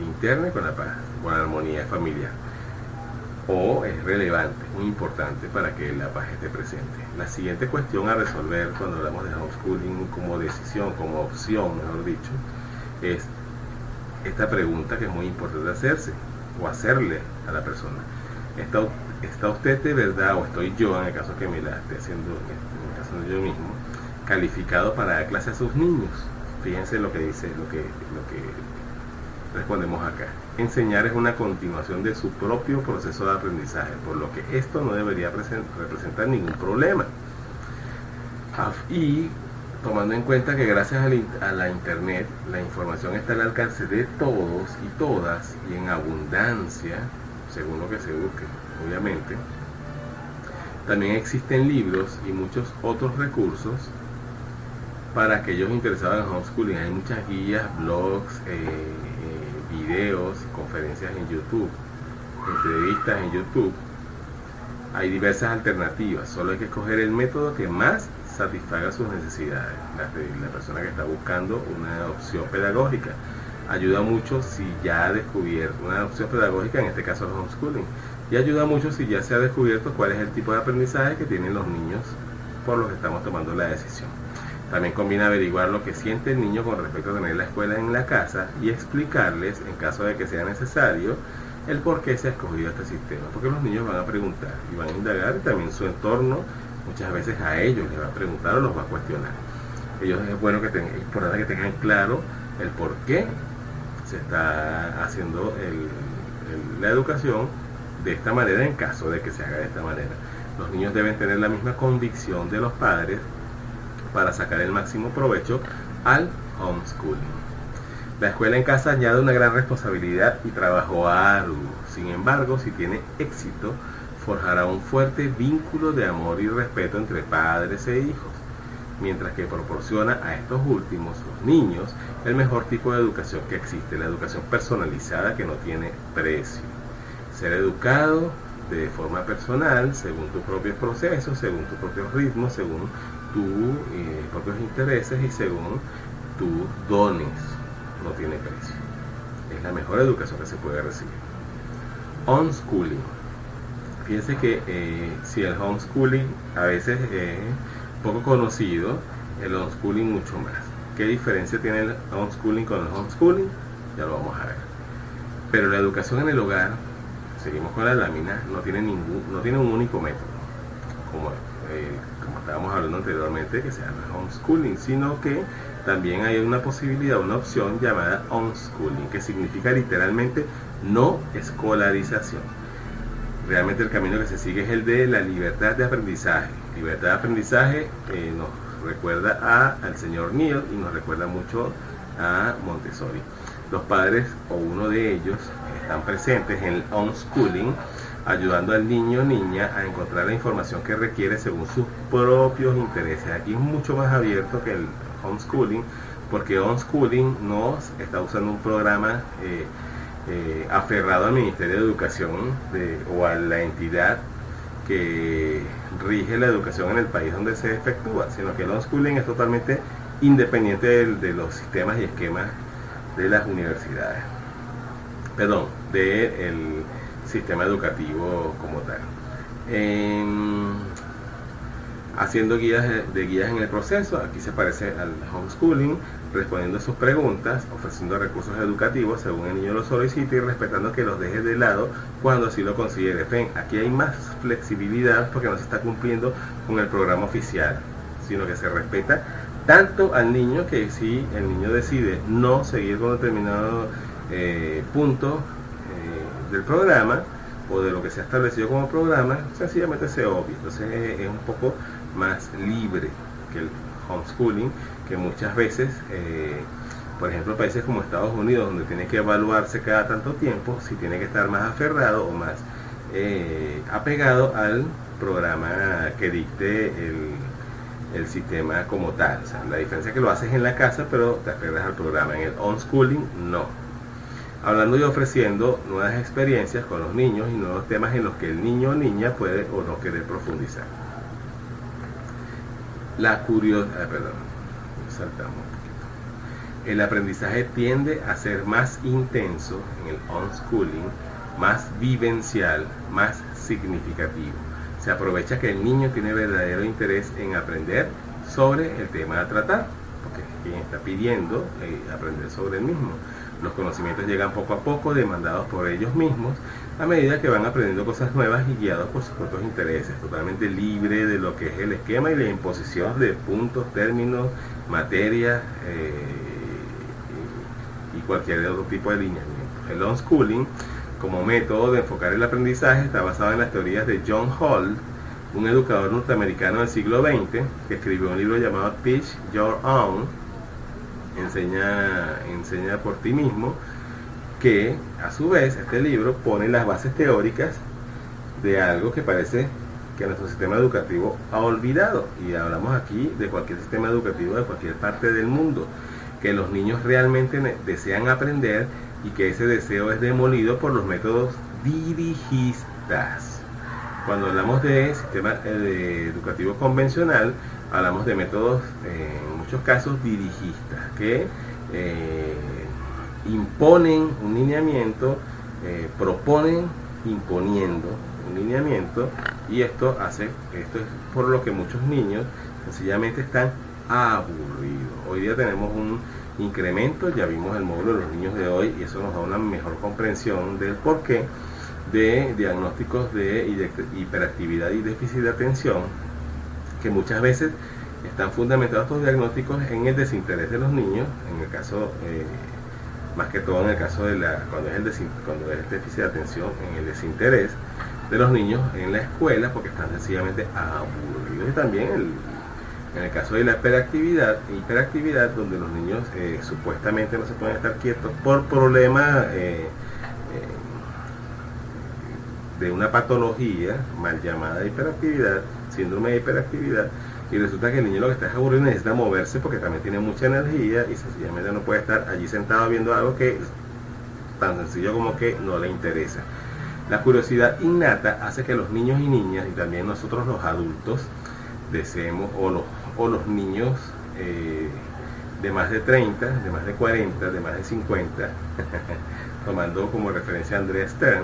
A: interna y con la armonía familiar. O es relevante, muy importante para que la paz esté presente. La siguiente cuestión a resolver cuando hablamos de homeschooling como decisión, como opción, mejor dicho, es esta pregunta que es muy importante hacerse o hacerle a la persona. ¿Está usted de verdad, o estoy yo, en el caso que me la esté haciendo, en el caso de yo mismo, calificado para dar clase a sus niños? Fíjense lo que dice, lo que respondemos acá. Enseñar es una continuación de su propio proceso de aprendizaje, por lo que esto no debería representar ningún problema. Y tomando en cuenta que gracias a la internet la información está al alcance de todos y todas, y en abundancia, según lo que se busque, obviamente, también existen libros y muchos otros recursos para aquellos interesados en homeschooling. Hay muchas guías, blogs, videos, conferencias en YouTube, entrevistas en YouTube. Hay diversas alternativas, solo hay que escoger el método que más satisfaga sus necesidades. La persona que está buscando una opción pedagógica ayuda mucho si ya ha descubierto una opción pedagógica, en este caso el homeschooling, y ayuda mucho si ya se ha descubierto cuál es el tipo de aprendizaje que tienen los niños por los que estamos tomando la decisión. También conviene averiguar lo que siente el niño con respecto a tener la escuela en la casa y explicarles, en caso de que sea necesario, el por qué se ha escogido este sistema. Porque los niños van a preguntar y van a indagar, y también su entorno muchas veces a ellos les va a preguntar o los va a cuestionar. Ellos es importante que tengan claro el por qué se está haciendo la educación de esta manera, en caso de que se haga de esta manera. Los niños deben tener la misma convicción de los padres para sacar el máximo provecho al homeschooling. La escuela en casa añade una gran responsabilidad y trabajo arduo. Sin embargo, si tiene éxito, forjará un fuerte vínculo de amor y respeto entre padres e hijos, mientras que proporciona a estos últimos, los niños, el mejor tipo de educación que existe, la educación personalizada que no tiene precio. Ser educado de forma personal, según tus propios procesos, según tus propios ritmos, según tus propios intereses y según tus dones, no tiene precio. Es la mejor educación que se puede recibir. Homeschooling. Fíjense que si el homeschooling a veces es poco conocido, el homeschooling mucho más. ¿Qué diferencia tiene el homeschooling con el homeschooling? Ya lo vamos a ver. Pero la educación en el hogar seguimos con la lámina, no tiene un único método, como estábamos hablando anteriormente, que se llama homeschooling, sino que también hay una posibilidad, una opción llamada unschooling, que significa literalmente no escolarización. Realmente el camino que se sigue es el de la libertad de aprendizaje. Libertad de aprendizaje nos recuerda al señor Neil y nos recuerda mucho a Montessori. Los padres o uno de ellos están presentes en el unschooling, ayudando al niño o niña a encontrar la información que requiere según sus propios intereses. Aquí es mucho más abierto que el homeschooling, porque unschooling no está usando un programa aferrado al Ministerio de Educación o a la entidad que rige la educación en el país donde se efectúa, sino que el unschooling es totalmente independiente de los sistemas y esquemas de las universidades, perdón, del sistema educativo como tal. Haciendo guías en el proceso, aquí se parece al homeschooling, respondiendo a sus preguntas, ofreciendo recursos educativos según el niño lo solicite y respetando que los deje de lado cuando así lo considere. Ven, aquí hay más flexibilidad porque no se está cumpliendo con el programa oficial, sino que se respeta tanto al niño, que si el niño decide no seguir con determinado punto del programa o de lo que se ha establecido como programa, sencillamente se obvia. Entonces es un poco más libre que el homeschooling, que muchas veces, por ejemplo, países como Estados Unidos, donde tiene que evaluarse cada tanto tiempo, si tiene que estar más aferrado o más apegado al programa que dicte el sistema como tal. O sea, la diferencia es que lo haces en la casa, pero te aferras al programa. En el homeschooling, no. Hablando y ofreciendo nuevas experiencias con los niños y nuevos temas en los que el niño o niña puede o no querer profundizar. Saltamos un poquito. El aprendizaje tiende a ser más intenso en el homeschooling, más vivencial, más significativo. Se aprovecha que el niño tiene verdadero interés en aprender sobre el tema a tratar, porque es quien está pidiendo aprender sobre el mismo. Los conocimientos llegan poco a poco, demandados por ellos mismos, a medida que van aprendiendo cosas nuevas y guiados por sus propios intereses, totalmente libre de lo que es el esquema y la imposición de puntos, términos, materia y cualquier otro tipo de lineamiento. El unschooling, como método de enfocar el aprendizaje, está basado en las teorías de John Holt, un educador norteamericano del siglo XX, que escribió un libro llamado Teach Your Own, enseña por ti mismo, que a su vez este libro pone las bases teóricas de algo que parece que nuestro sistema educativo ha olvidado, y hablamos aquí de cualquier sistema educativo de cualquier parte del mundo, que los niños realmente desean aprender y que ese deseo es demolido por los métodos dirigistas. Cuando hablamos de sistema educativo convencional, hablamos de métodos, en muchos casos, dirigistas, que imponen un lineamiento, proponen imponiendo un lineamiento, y esto es por lo que muchos niños sencillamente están aburridos. Hoy día tenemos un incremento, ya vimos el módulo de los niños de hoy, y eso nos da una mejor comprensión del porqué de diagnósticos de hiperactividad y déficit de atención, que muchas veces están fundamentados estos diagnósticos en el desinterés de los niños, en el caso, más que todo en el caso de cuando es el déficit de atención, en el desinterés de los niños en la escuela, porque están sencillamente aburridos. Y también en el caso de la hiperactividad, donde los niños supuestamente no se pueden estar quietos por problemas de una patología mal llamada hiperactividad, síndrome de hiperactividad, y resulta que el niño lo que está es aburrido y necesita moverse porque también tiene mucha energía y sencillamente no puede estar allí sentado viendo algo que es tan sencillo como que no le interesa. La curiosidad innata hace que los niños y niñas, y también nosotros los adultos, deseemos, o los niños de más de 30, de más de 40, de más de 50, tomando como referencia a Andrea Stern,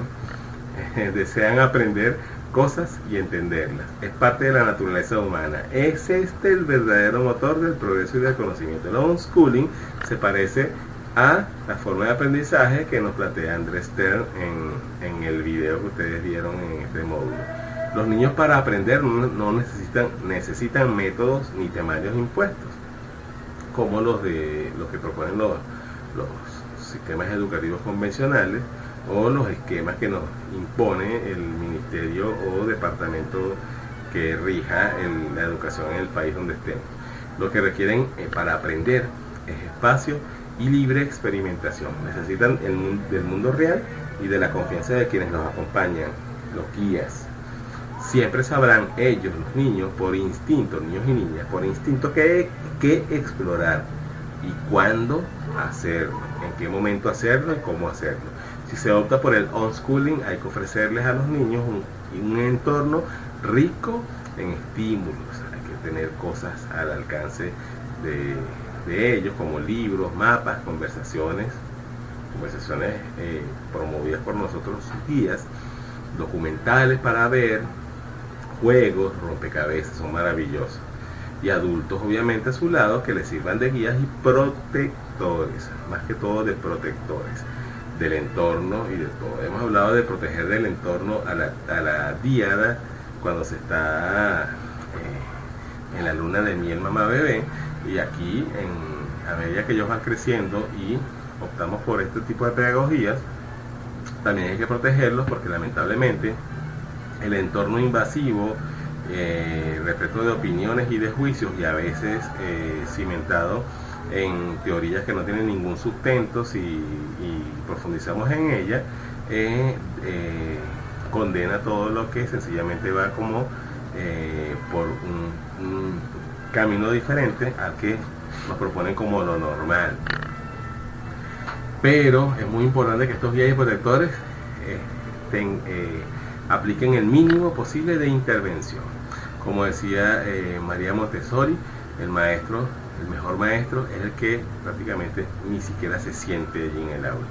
A: desean aprender cosas y entenderlas. Es parte de la naturaleza humana. Es el verdadero motor del progreso y del conocimiento. El homeschooling se parece a la forma de aprendizaje que nos plantea Andrés Stern en el video que ustedes vieron en este módulo. Los niños para aprender no necesitan métodos ni temarios impuestos, como los que proponen los sistemas educativos convencionales o los esquemas que nos impone el ministerio o departamento que rija la educación en el país donde estemos. Lo que requieren para aprender es espacio y libre experimentación. Necesitan del mundo real y de la confianza de quienes los acompañan, los guías. Siempre sabrán ellos, los niños, por instinto, niños y niñas, por instinto qué explorar y cuándo hacerlo, en qué momento hacerlo y cómo hacerlo. Si se opta por el unschooling, hay que ofrecerles a los niños un entorno rico en estímulos. Hay que tener cosas al alcance de ellos, como libros, mapas, conversaciones promovidas por nosotros, sus guías, documentales para ver, juegos, rompecabezas, son maravillosos. Y adultos, obviamente, a su lado, que les sirvan de guías y protectores, más que todo de protectores del entorno y de todo. Hemos hablado de proteger del entorno a la díada cuando se está en la luna de miel mamá bebé, y aquí a medida que ellos van creciendo y optamos por este tipo de pedagogías, también hay que protegerlos porque lamentablemente el entorno invasivo, respecto de opiniones y de juicios, y a veces cimentado en teorías que no tienen ningún sustento, si profundizamos en ella, condena todo lo que sencillamente va como por un camino diferente al que nos proponen como lo normal. Pero es muy importante que estos guías y protectores apliquen el mínimo posible de intervención. Como decía María Montessori, el mejor maestro es el que prácticamente ni siquiera se siente allí en el aula.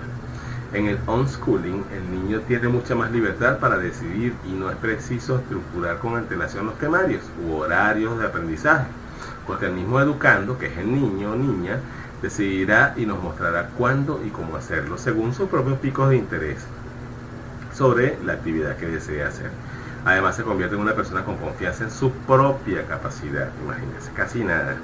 A: En el unschooling, el niño tiene mucha más libertad para decidir y no es preciso estructurar con antelación los temarios u horarios de aprendizaje, porque el mismo educando, que es el niño o niña, decidirá y nos mostrará cuándo y cómo hacerlo según sus propios picos de interés sobre la actividad que desea hacer. Además, se convierte en una persona con confianza en su propia capacidad, imagínense, casi nada,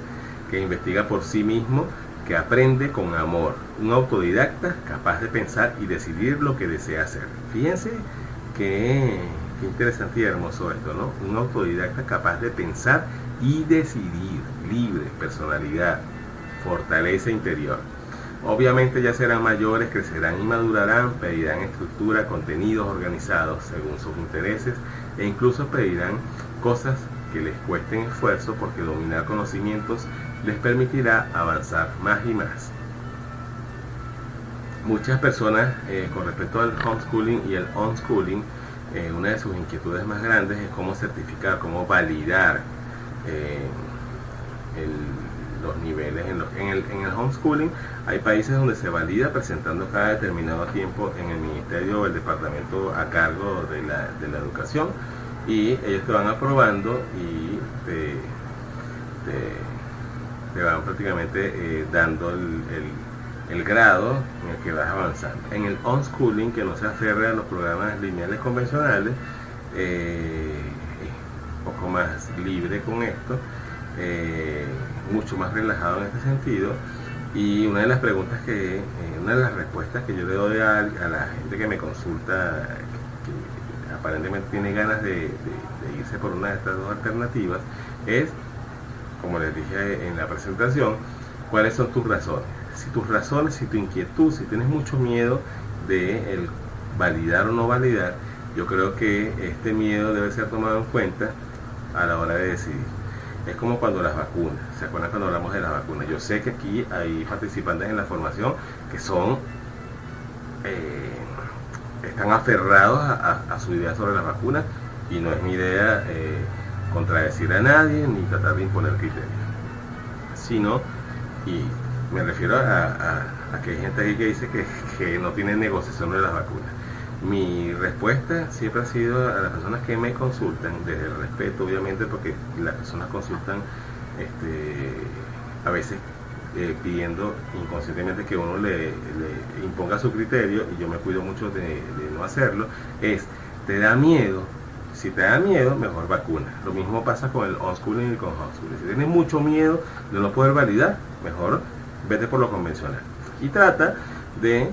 A: que investiga por sí mismo, que aprende con amor, un autodidacta capaz de pensar y decidir lo que desea hacer. Fíjense qué interesante y hermoso esto, ¿no? Un autodidacta capaz de pensar y decidir, libre, personalidad, fortaleza interior. Obviamente ya serán mayores, crecerán y madurarán, pedirán estructura, contenidos organizados según sus intereses, e incluso pedirán cosas que les cuesten esfuerzo, porque dominar conocimientos les permitirá avanzar más y más. Muchas personas, con respecto al homeschooling y el unschooling, una de sus inquietudes más grandes es cómo certificar, cómo validar los niveles. En el homeschooling hay países donde se valida presentando cada determinado tiempo en el ministerio o el departamento a cargo de la educación, y ellos te van aprobando y te van prácticamente dando el grado en el que vas avanzando. En el unschooling, que no se aferra a los programas lineales convencionales, es un poco más libre con esto, mucho más relajado en este sentido. Y una de las respuestas que yo le doy a la gente que me consulta, que aparentemente tiene ganas de irse por una de estas dos alternativas, es, como les dije en la presentación, cuáles son tus razones. Si tu inquietud, si tienes mucho miedo de el validar o no validar, yo creo que este miedo debe ser tomado en cuenta a la hora de decidir. Es como cuando las vacunas, ¿se acuerdan cuando hablamos de las vacunas? Yo sé que aquí hay participantes en la formación que están aferrados a su idea sobre las vacunas, y no es mi idea contradecir a nadie ni tratar de imponer criterios, sino, y me refiero a que hay gente aquí que dice que no tiene negociación de las vacunas. Mi respuesta siempre ha sido a las personas que me consultan, desde el respeto, obviamente, porque las personas consultan a veces pidiendo inconscientemente que uno le imponga su criterio, y yo me cuido mucho de no hacerlo, es, te da miedo. Si te da miedo, mejor vacuna. Lo mismo pasa con el unschooling y con homeschooling. Si tienes mucho miedo de no poder validar, mejor vete por lo convencional. Y trata de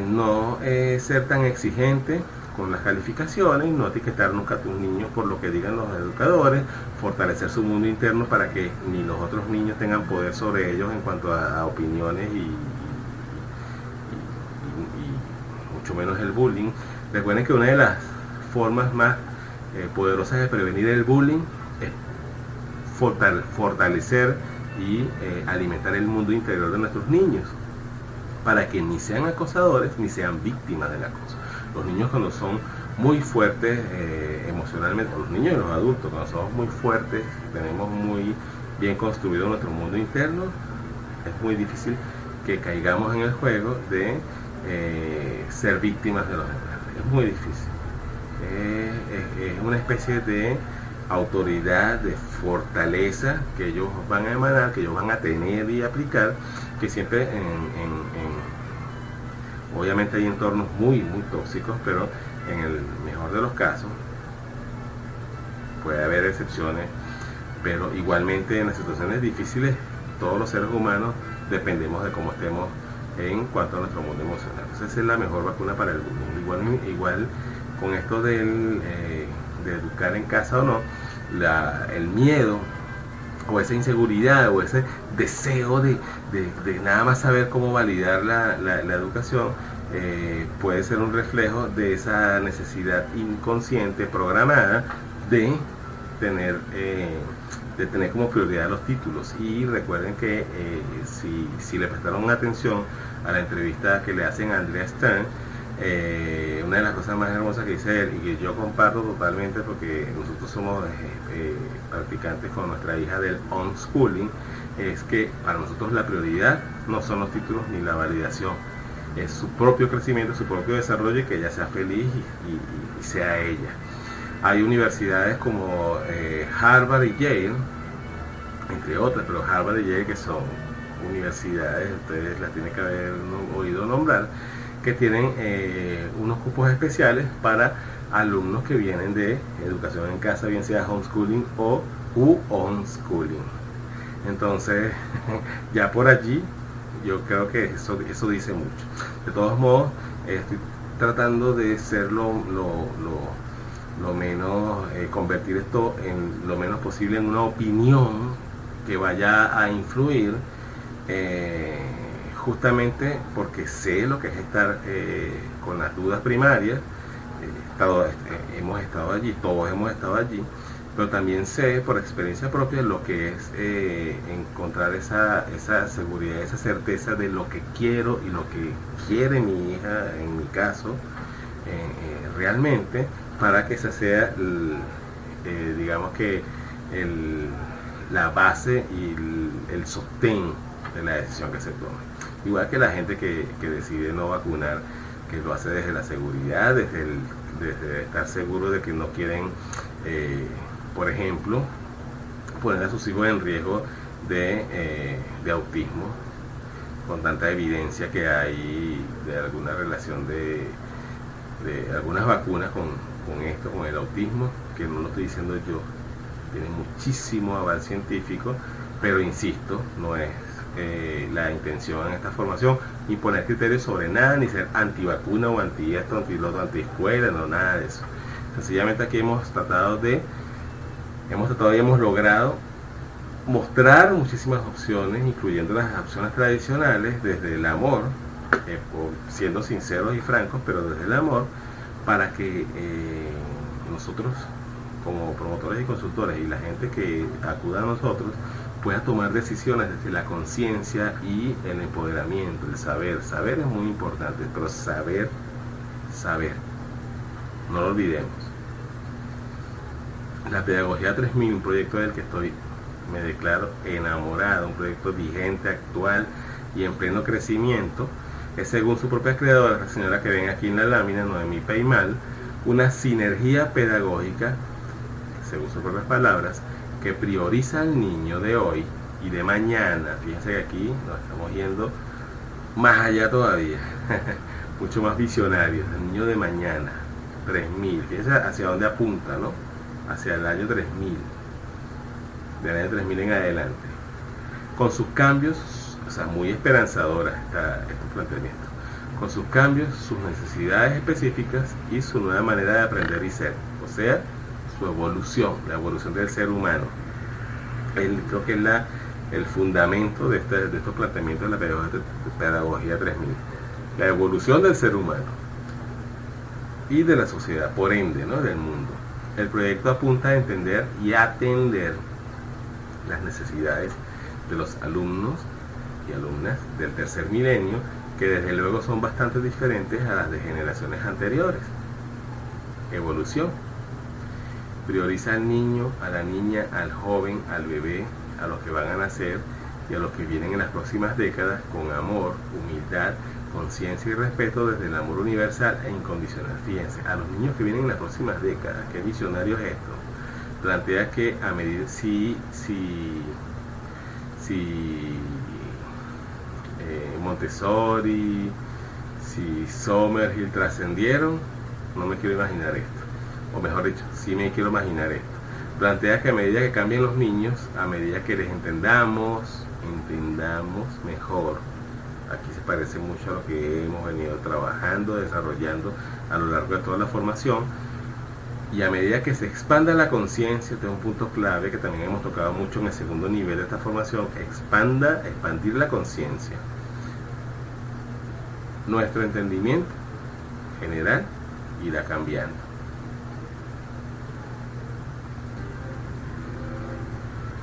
A: no ser tan exigente con las calificaciones, no etiquetar nunca a tus niños por lo que digan los educadores, fortalecer su mundo interno para que ni los otros niños tengan poder sobre ellos en cuanto a opiniones y mucho menos el bullying. Recuerden que una de las formas más poderosas de prevenir el bullying es fortalecer y alimentar el mundo interior de nuestros niños para que ni sean acosadores ni sean víctimas del acoso. Los niños, cuando son muy fuertes emocionalmente, los niños y los adultos, cuando somos muy fuertes, tenemos muy bien construido nuestro mundo interno, es muy difícil que caigamos en el juego de ser víctimas de los demás. Es muy difícil. Es una especie de autoridad, de fortaleza que ellos van a emanar, que ellos van a tener y aplicar, que siempre obviamente hay entornos muy tóxicos, pero en el mejor de los casos puede haber excepciones, pero igualmente en las situaciones difíciles todos los seres humanos dependemos de cómo estemos en cuanto a nuestro mundo emocional. Entonces esa es la mejor vacuna para el bullying. Igual con esto de educar en casa o no, el miedo o esa inseguridad o ese deseo de nada más saber cómo validar la educación puede ser un reflejo de esa necesidad inconsciente programada de tener como prioridad los títulos. Y recuerden que si le prestaron atención a la entrevista que le hacen a Andrea Stern, una de las cosas más hermosas que dice él, y que yo comparto totalmente porque nosotros somos practicantes con nuestra hija del unschooling, es que para nosotros la prioridad no son los títulos ni la validación, es su propio crecimiento, su propio desarrollo, y que ella sea feliz y sea ella. Hay universidades como Harvard y Yale, entre otras, pero Harvard y Yale, que son universidades, ustedes las tienen que haber oído nombrar, que tienen unos cupos especiales para alumnos que vienen de educación en casa, bien sea homeschooling o unschooling. Entonces, ya por allí, yo creo que eso dice mucho. De todos modos, estoy tratando de ser lo menos, convertir esto en lo menos posible en una opinión que vaya a influir, justamente porque sé lo que es estar con las dudas primarias. Hemos estado allí, todos hemos estado allí, pero también sé por experiencia propia lo que es encontrar esa seguridad, esa certeza de lo que quiero y lo que quiere mi hija, en mi caso, realmente, para que esa sea digamos que la base y el sostén de la decisión que se toma. Igual que la gente que decide no vacunar, que lo hace desde la seguridad, desde estar seguro de que no quieren, por ejemplo, poner a sus hijos en riesgo de autismo, con tanta evidencia que hay de alguna relación de algunas vacunas con esto, con el autismo, que no lo estoy diciendo yo, tiene muchísimo aval científico, pero insisto, no es la intención en esta formación imponer criterios sobre nada, ni ser antivacuna o anti esto, anti lo otro, anti escuela, no, nada de eso. Sencillamente aquí hemos tratado y hemos logrado mostrar muchísimas opciones, incluyendo las opciones tradicionales, desde el amor, siendo sinceros y francos, pero desde el amor, para que nosotros como promotores y consultores y la gente que acuda a nosotros pueda tomar decisiones desde la conciencia y el empoderamiento, el saber. Saber es muy importante, pero saber, no lo olvidemos. La Pedagogía 3000, un proyecto del que me declaro enamorado, un proyecto vigente, actual y en pleno crecimiento, es, según su propia creadora, la señora que ven aquí en la lámina, Noemí Peimal, una sinergia pedagógica, según sus propias palabras, que prioriza al niño de hoy y de mañana. Fíjense que aquí nos estamos yendo más allá todavía, mucho más visionarios. El niño de mañana, 3000. Fíjense hacia dónde apunta, ¿no? Hacia el año 3000, del año 3000 en adelante. Con sus cambios, o sea, muy esperanzadora estos planteamientos. Con sus cambios, sus necesidades específicas y su nueva manera de aprender y ser. O sea, su evolución, la evolución del ser humano. Creo que es el fundamento de estos planteamientos de la pedagogía 3000. La evolución del ser humano y de la sociedad, por ende, ¿no? Del mundo. El proyecto apunta a entender y atender las necesidades de los alumnos y alumnas del tercer milenio, que desde luego son bastante diferentes a las de generaciones anteriores. Evolución. Prioriza al niño, a la niña, al joven, al bebé, a los que van a nacer y a los que vienen en las próximas décadas con amor, humildad, conciencia y respeto desde el amor universal e incondicional. Fíjense, a los niños que vienen en las próximas décadas, qué visionario es esto. Plantea que a medida si Montessori, si Summerhill trascendieron, no me quiero imaginar esto. O mejor dicho, sí me quiero imaginar esto. Plantea que a medida que cambien los niños, a medida que les entendamos mejor. Aquí se parece mucho a lo que hemos venido trabajando, desarrollando a lo largo de toda la formación. Y a medida que se expanda la conciencia, este es un punto clave que también hemos tocado mucho en el segundo nivel de esta formación, expandir la conciencia. Nuestro entendimiento general irá cambiando.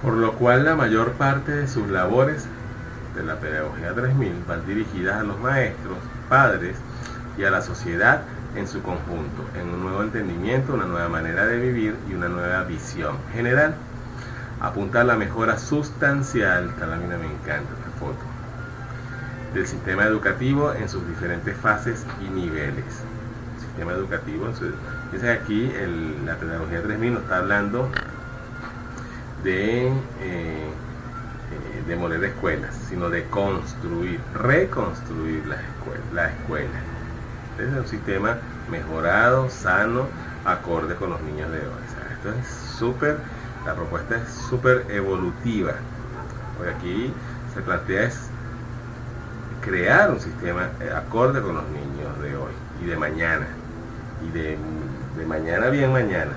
A: Por lo cual la mayor parte de sus labores de la pedagogía 3000 van dirigidas a los maestros, padres y a la sociedad en su conjunto, en un nuevo entendimiento, una nueva manera de vivir y una nueva visión general. Apunta a la mejora sustancial, esta lámina me encanta, esta foto, del sistema educativo en sus diferentes fases y niveles. Sistema educativo, entonces aquí la pedagogía 3000 nos está hablando de demoler escuelas, sino de reconstruir la escuela. Es un sistema mejorado, sano, acorde con los niños de hoy. O sea, esto es súper, la propuesta es súper evolutiva. Porque aquí se plantea es crear un sistema acorde con los niños de hoy y de mañana. Y de mañana bien mañana.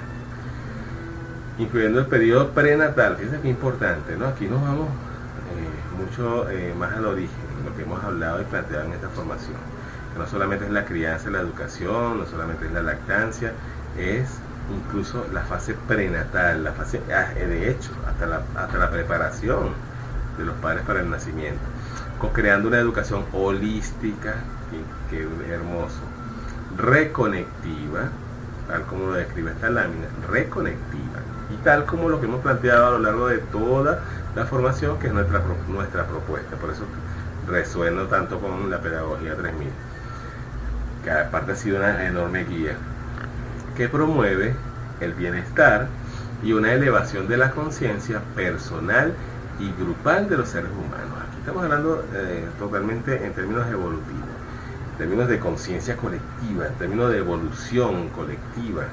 A: Incluyendo el periodo prenatal. Fíjense qué importante, ¿no? Aquí nos vamos mucho más al origen, lo que hemos hablado y planteado en esta formación. Que no solamente es la crianza, la educación, no solamente es la lactancia, es incluso la fase prenatal, la fase, de hecho, hasta la preparación de los padres para el nacimiento. Creando una educación holística, que es hermoso, reconectiva, tal como lo describe esta lámina, reconectiva, y tal como lo que hemos planteado a lo largo de toda la formación, que es nuestra propuesta. Por eso resueno tanto con la pedagogía 3000, que aparte ha sido una enorme guía, que promueve el bienestar y una elevación de la conciencia personal y grupal de los seres humanos. Aquí estamos hablando totalmente en términos evolutivos, en términos de conciencia colectiva, en términos de evolución colectiva.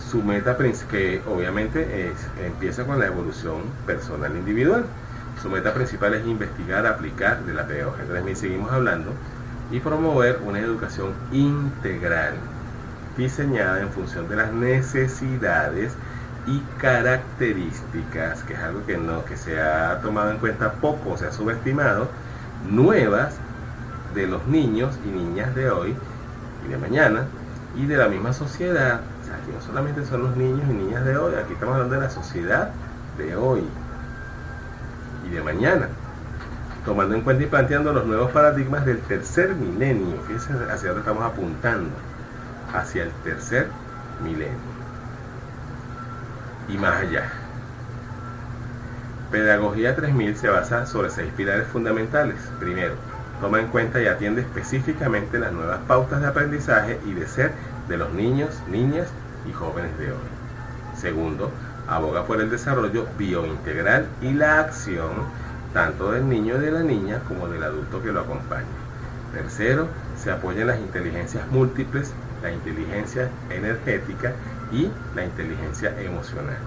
A: Su meta, que obviamente empieza con la evolución personal individual. Su meta principal es investigar, aplicar de la pedagogía 3000, seguimos hablando, y promover una educación integral, diseñada en función de las necesidades y características, que es algo que se ha tomado en cuenta poco, se ha subestimado, nuevas de los niños y niñas de hoy y de mañana, y de la misma sociedad. O sea, aquí no solamente son los niños y niñas de hoy, aquí estamos hablando de la sociedad de hoy y de mañana, tomando en cuenta y planteando los nuevos paradigmas del tercer milenio. Fíjense hacia dónde estamos apuntando, hacia el tercer milenio y más allá. Pedagogía 3000 se basa sobre 6 pilares fundamentales. Primero, toma en cuenta y atiende específicamente las nuevas pautas de aprendizaje y de ser de los niños, niñas y jóvenes de hoy. Segundo, Aboga por el desarrollo biointegral y la acción tanto del niño y de la niña como del adulto que lo acompaña. Tercero, se apoya en las inteligencias múltiples, la inteligencia energética y la inteligencia emocional.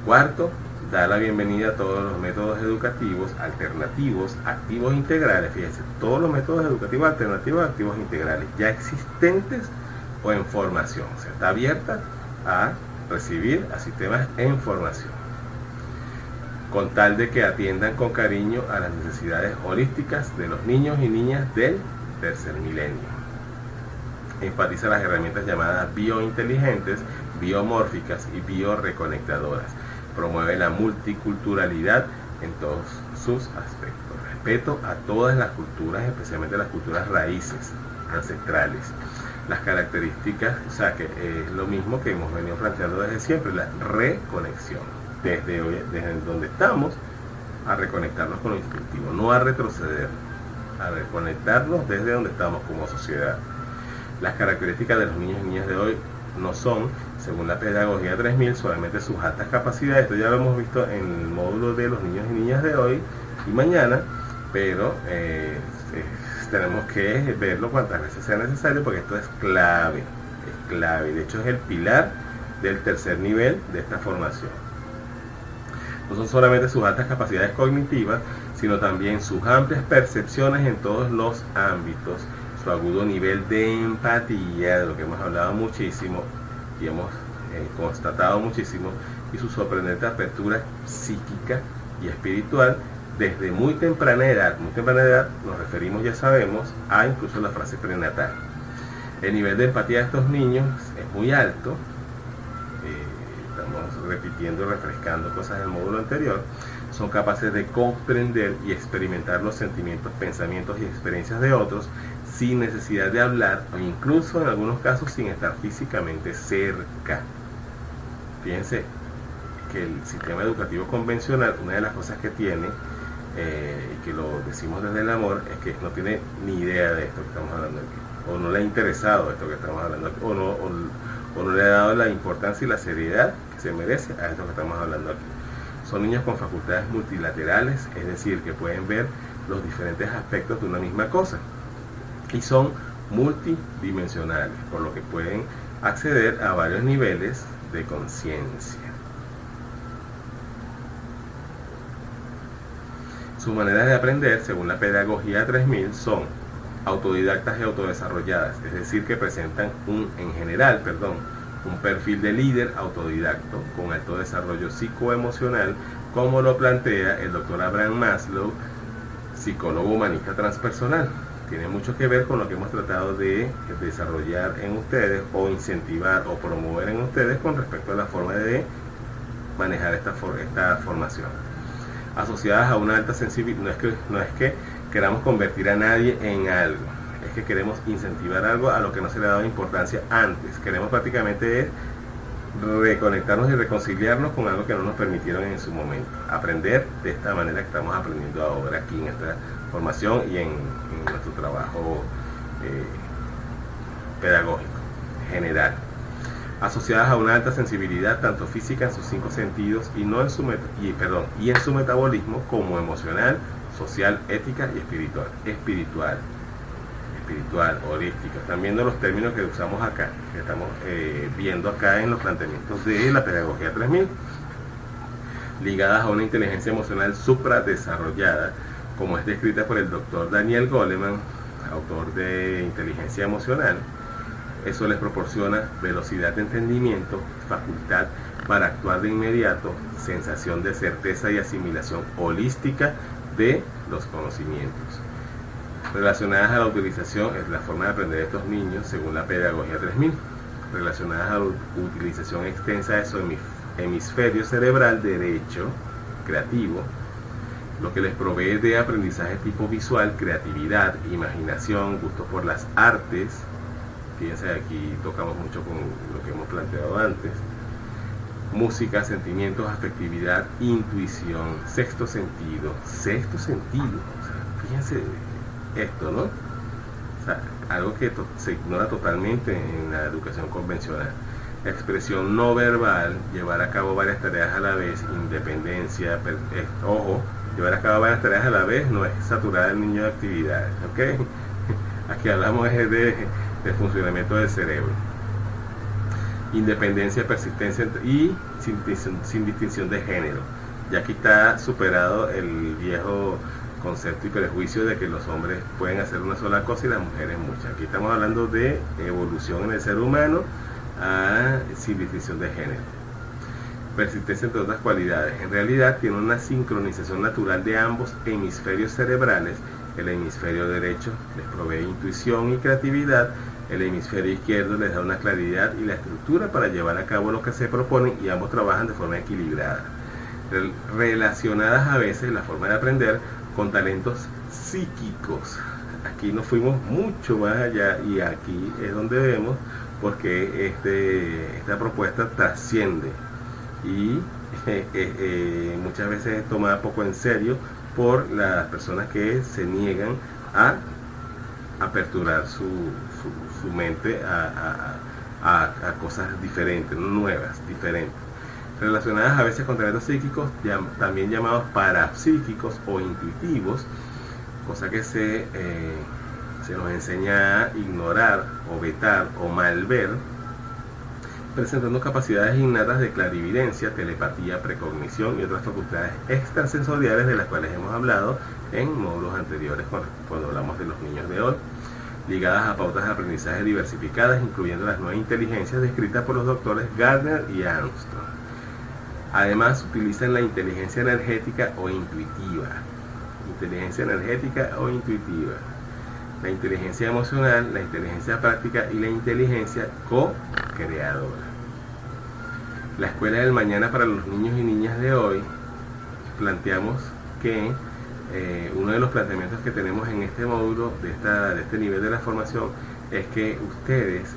A: Cuarto, da la bienvenida a todos los métodos educativos alternativos, activos integrales. Fíjense, todos los métodos educativos alternativos, activos integrales, ya existentes o en formación. O sea, está abierta a recibir a sistemas en formación, con tal de que atiendan con cariño a las necesidades holísticas de los niños y niñas del tercer milenio. Enfatiza las herramientas llamadas biointeligentes, biomórficas y bioreconectadoras. Promueve la multiculturalidad en todos sus aspectos. Respeto a todas las culturas, especialmente las culturas raíces, ancestrales. Las características, o sea, que es lo mismo que hemos venido planteando desde siempre, la reconexión. Desde donde estamos, a reconectarnos con lo instintivo, no a retroceder, a reconectarnos desde donde estamos como sociedad. Las características de los niños y niñas de hoy no son, según la pedagogía 3000, solamente sus altas capacidades. Esto ya lo hemos visto en el módulo de los niños y niñas de hoy y mañana, pero tenemos que verlo cuantas veces sea necesario, porque esto es clave, de hecho es el pilar del tercer nivel de esta formación. No son solamente sus altas capacidades cognitivas, sino también sus amplias percepciones en todos los ámbitos, su agudo nivel de empatía, de lo que hemos hablado muchísimo y hemos constatado muchísimo, y su sorprendente apertura psíquica y espiritual desde muy temprana edad. Muy temprana edad nos referimos, ya sabemos, a incluso la fase prenatal. El nivel de empatía de estos niños es muy alto. Estamos repitiendo y refrescando cosas del módulo anterior. Son capaces de comprender y experimentar los sentimientos, pensamientos y experiencias de otros sin necesidad de hablar, o incluso en algunos casos sin estar físicamente cerca. Fíjense que el sistema educativo convencional, una de las cosas que tiene, y que lo decimos desde el amor, es que no tiene ni idea de esto que estamos hablando aquí, o no le ha interesado esto que estamos hablando aquí, o no le ha dado la importancia y la seriedad que se merece a esto que estamos hablando aquí. Son niños con facultades multilaterales, es decir, que pueden ver los diferentes aspectos de una misma cosa, y son multidimensionales, por lo que pueden acceder a varios niveles de conciencia. Sus maneras de aprender, según la pedagogía 3000, son autodidactas y autodesarrolladas, es decir, que presentan un perfil de líder autodidacto con alto desarrollo psicoemocional, como lo plantea el doctor Abraham Maslow, psicólogo humanista transpersonal. Tiene mucho que ver con lo que hemos tratado de desarrollar en ustedes, o incentivar o promover en ustedes con respecto a la forma de manejar esta formación. Asociadas a una alta sensibilidad, no es que queramos convertir a nadie en algo, es que queremos incentivar algo a lo que no se le ha dado importancia antes. Queremos prácticamente reconectarnos y reconciliarnos con algo que no nos permitieron en su momento. Aprender de esta manera que estamos aprendiendo ahora aquí en esta formación y en nuestro trabajo pedagógico general. Asociadas a una alta sensibilidad tanto física en sus 5 sentidos y en su metabolismo, como emocional, social, ética y espiritual, holística. Están viendo los términos que usamos acá, que estamos viendo acá en los planteamientos de la pedagogía 3000, ligadas a una inteligencia emocional supradesarrollada, como es descrita por el doctor Daniel Goleman, autor de Inteligencia Emocional. Eso les proporciona velocidad de entendimiento, facultad para actuar de inmediato, sensación de certeza y asimilación holística de los conocimientos. Relacionadas a la utilización, es la forma de aprender de estos niños, según la pedagogía 3000, relacionadas a la utilización extensa de su hemisferio cerebral derecho, creativo, lo que les provee de aprendizaje tipo visual, creatividad, imaginación, gusto por las artes. Fíjense, aquí tocamos mucho con lo que hemos planteado antes. Música, sentimientos, afectividad, intuición, sexto sentido. O sea, fíjense esto, ¿no? O sea, algo que se ignora totalmente en la educación convencional. expresión no verbal, llevar a cabo varias tareas a la vez, independencia, ojo, llevar a cabo varias tareas a la vez no es saturar al niño de actividades, ¿ok? Aquí hablamos de funcionamiento del cerebro. Independencia, persistencia y sin distinción de género. Ya aquí está superado el viejo concepto y prejuicio de que los hombres pueden hacer una sola cosa y las mujeres muchas. Aquí estamos hablando de evolución en el ser humano sin distinción de género. Persistencia entre otras cualidades. En realidad tiene una sincronización natural de ambos hemisferios cerebrales. El hemisferio derecho les provee intuición y creatividad. El hemisferio izquierdo les da una claridad y la estructura para llevar a cabo lo que se proponen, y ambos trabajan de forma equilibrada. Relacionadas a veces la forma de aprender con talentos psíquicos. Aquí nos fuimos mucho más allá y aquí es donde vemos porque esta propuesta trasciende y muchas veces es tomada poco en serio por las personas que se niegan a aperturar su mente a cosas diferentes, nuevas, diferentes. Relacionadas a veces con talentos psíquicos, también llamados parapsíquicos o intuitivos, cosa que se nos enseña a ignorar o vetar o malver, presentando capacidades innatas de clarividencia, telepatía, precognición y otras facultades extrasensoriales de las cuales hemos hablado en módulos anteriores cuando hablamos de los niños de hoy, ligadas a pautas de aprendizaje diversificadas, incluyendo las nuevas inteligencias descritas por los doctores Gardner y Armstrong. Además, utilizan la inteligencia energética o intuitiva. Inteligencia energética o intuitiva. La inteligencia emocional, la inteligencia práctica y la inteligencia co-creadora. La escuela del mañana para los niños y niñas de hoy, planteamos que uno de los planteamientos que tenemos en este módulo de este nivel de la formación es que ustedes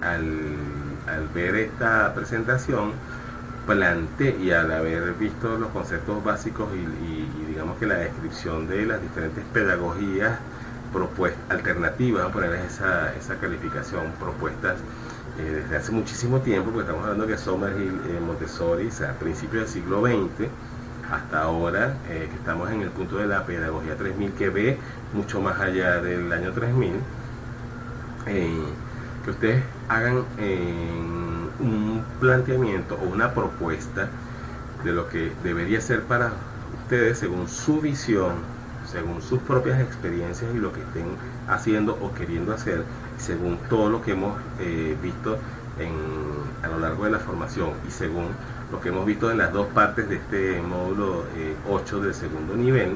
A: al ver esta presentación y al haber visto los conceptos básicos y digamos que la descripción de las diferentes pedagogías alternativas, vamos a ponerles esa calificación, propuestas desde hace muchísimo tiempo, porque estamos hablando que Summerhill, Montessori, a principios del siglo XX, hasta ahora, que estamos en el punto de la pedagogía 3000, que ve mucho más allá del año 3000, que ustedes hagan un planteamiento o una propuesta de lo que debería ser para ustedes según su visión, según sus propias experiencias y lo que estén haciendo o queriendo hacer, según todo lo que hemos visto a lo largo de la formación y según lo que hemos visto en las dos partes de este módulo 8 del segundo nivel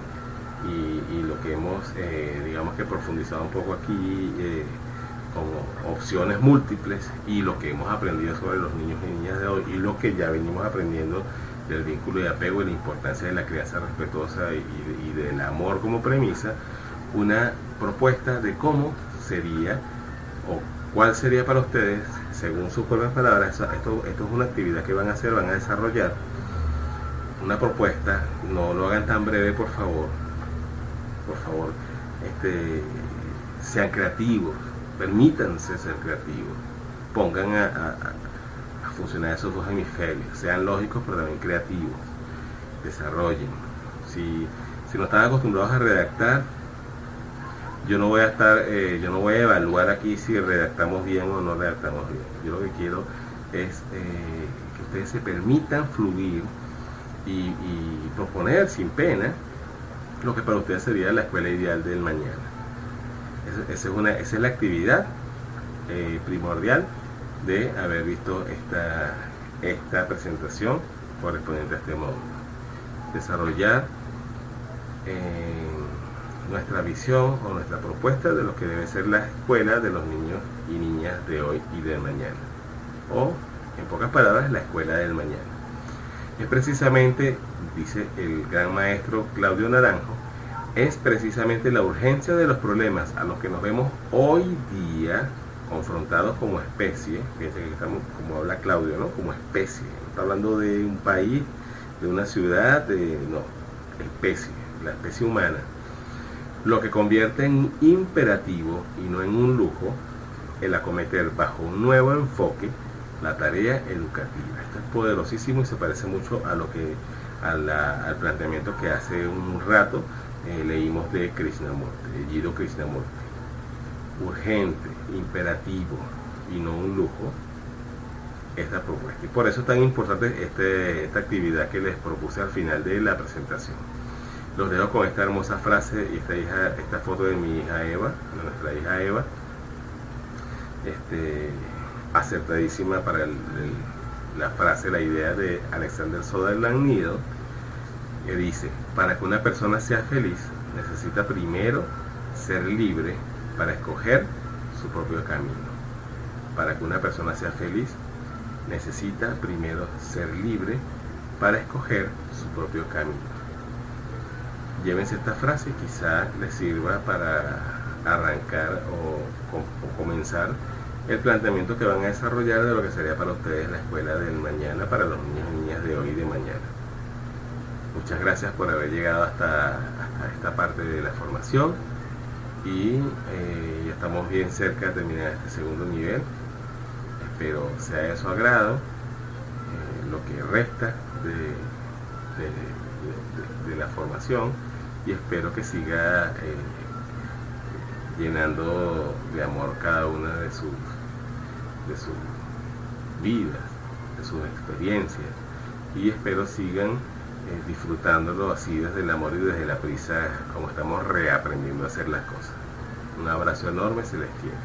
A: y lo que hemos digamos que profundizado un poco aquí como opciones múltiples, y lo que hemos aprendido sobre los niños y niñas de hoy y lo que ya venimos aprendiendo del vínculo de apego y la importancia de la crianza respetuosa y del amor como premisa, una propuesta de cómo sería o cuál sería para ustedes, según sus propias palabras. Esto es una actividad que van a hacer, van a desarrollar una propuesta. No lo hagan tan breve, por favor, sean creativos, permítanse ser creativos, pongan a funcionar esos dos hemisferios, sean lógicos pero también creativos, desarrollen. Si no están acostumbrados a redactar, yo no voy a evaluar aquí si redactamos bien o no redactamos bien. Yo lo que quiero es que ustedes se permitan fluir y proponer sin pena lo que para ustedes sería la escuela ideal del mañana. Esa es la actividad primordial de haber visto esta presentación correspondiente a este módulo. Desarrollar nuestra visión o nuestra propuesta de lo que debe ser la escuela de los niños y niñas de hoy y del mañana, o en pocas palabras, la escuela del mañana. Es precisamente, dice el gran maestro Claudio Naranjo, es precisamente la urgencia de los problemas a los que nos vemos hoy día confrontados como especie. Fíjense que estamos, como habla Claudio, ¿no? Como especie. No está hablando de un país, de una ciudad, especie, la especie humana. Lo que convierte en imperativo y no en un lujo el acometer bajo un nuevo enfoque la tarea educativa. Esto es poderosísimo y se parece mucho a lo que al planteamiento que hace un rato leímos de Krishnamurti, de Jiddu Krishnamurti. Urgente, imperativo y no un lujo esta propuesta, y por eso es tan importante esta actividad que les propuse al final de la presentación. Los dejo con esta hermosa frase y esta foto de mi hija Eva, de nuestra hija Eva, acertadísima para la frase, la idea de Alexander Sutherland Nido, que dice: para que una persona sea feliz necesita primero ser libre para escoger su propio camino. Para que una persona sea feliz necesita primero ser libre para escoger su propio camino. Llévense esta frase y quizá les sirva para arrancar o comenzar el planteamiento que van a desarrollar de lo que sería para ustedes la escuela del mañana, para los niños y niñas de hoy y de mañana. Muchas gracias por haber llegado hasta esta parte de la formación, y ya estamos bien cerca de terminar este segundo nivel. Espero sea de su agrado lo que resta de la formación, y espero que siga llenando de amor cada una de sus vidas, de sus experiencias, y espero sigan disfrutándolo así desde el amor y desde la prisa, como estamos reaprendiendo a hacer las cosas. Un abrazo enorme, se les quiere.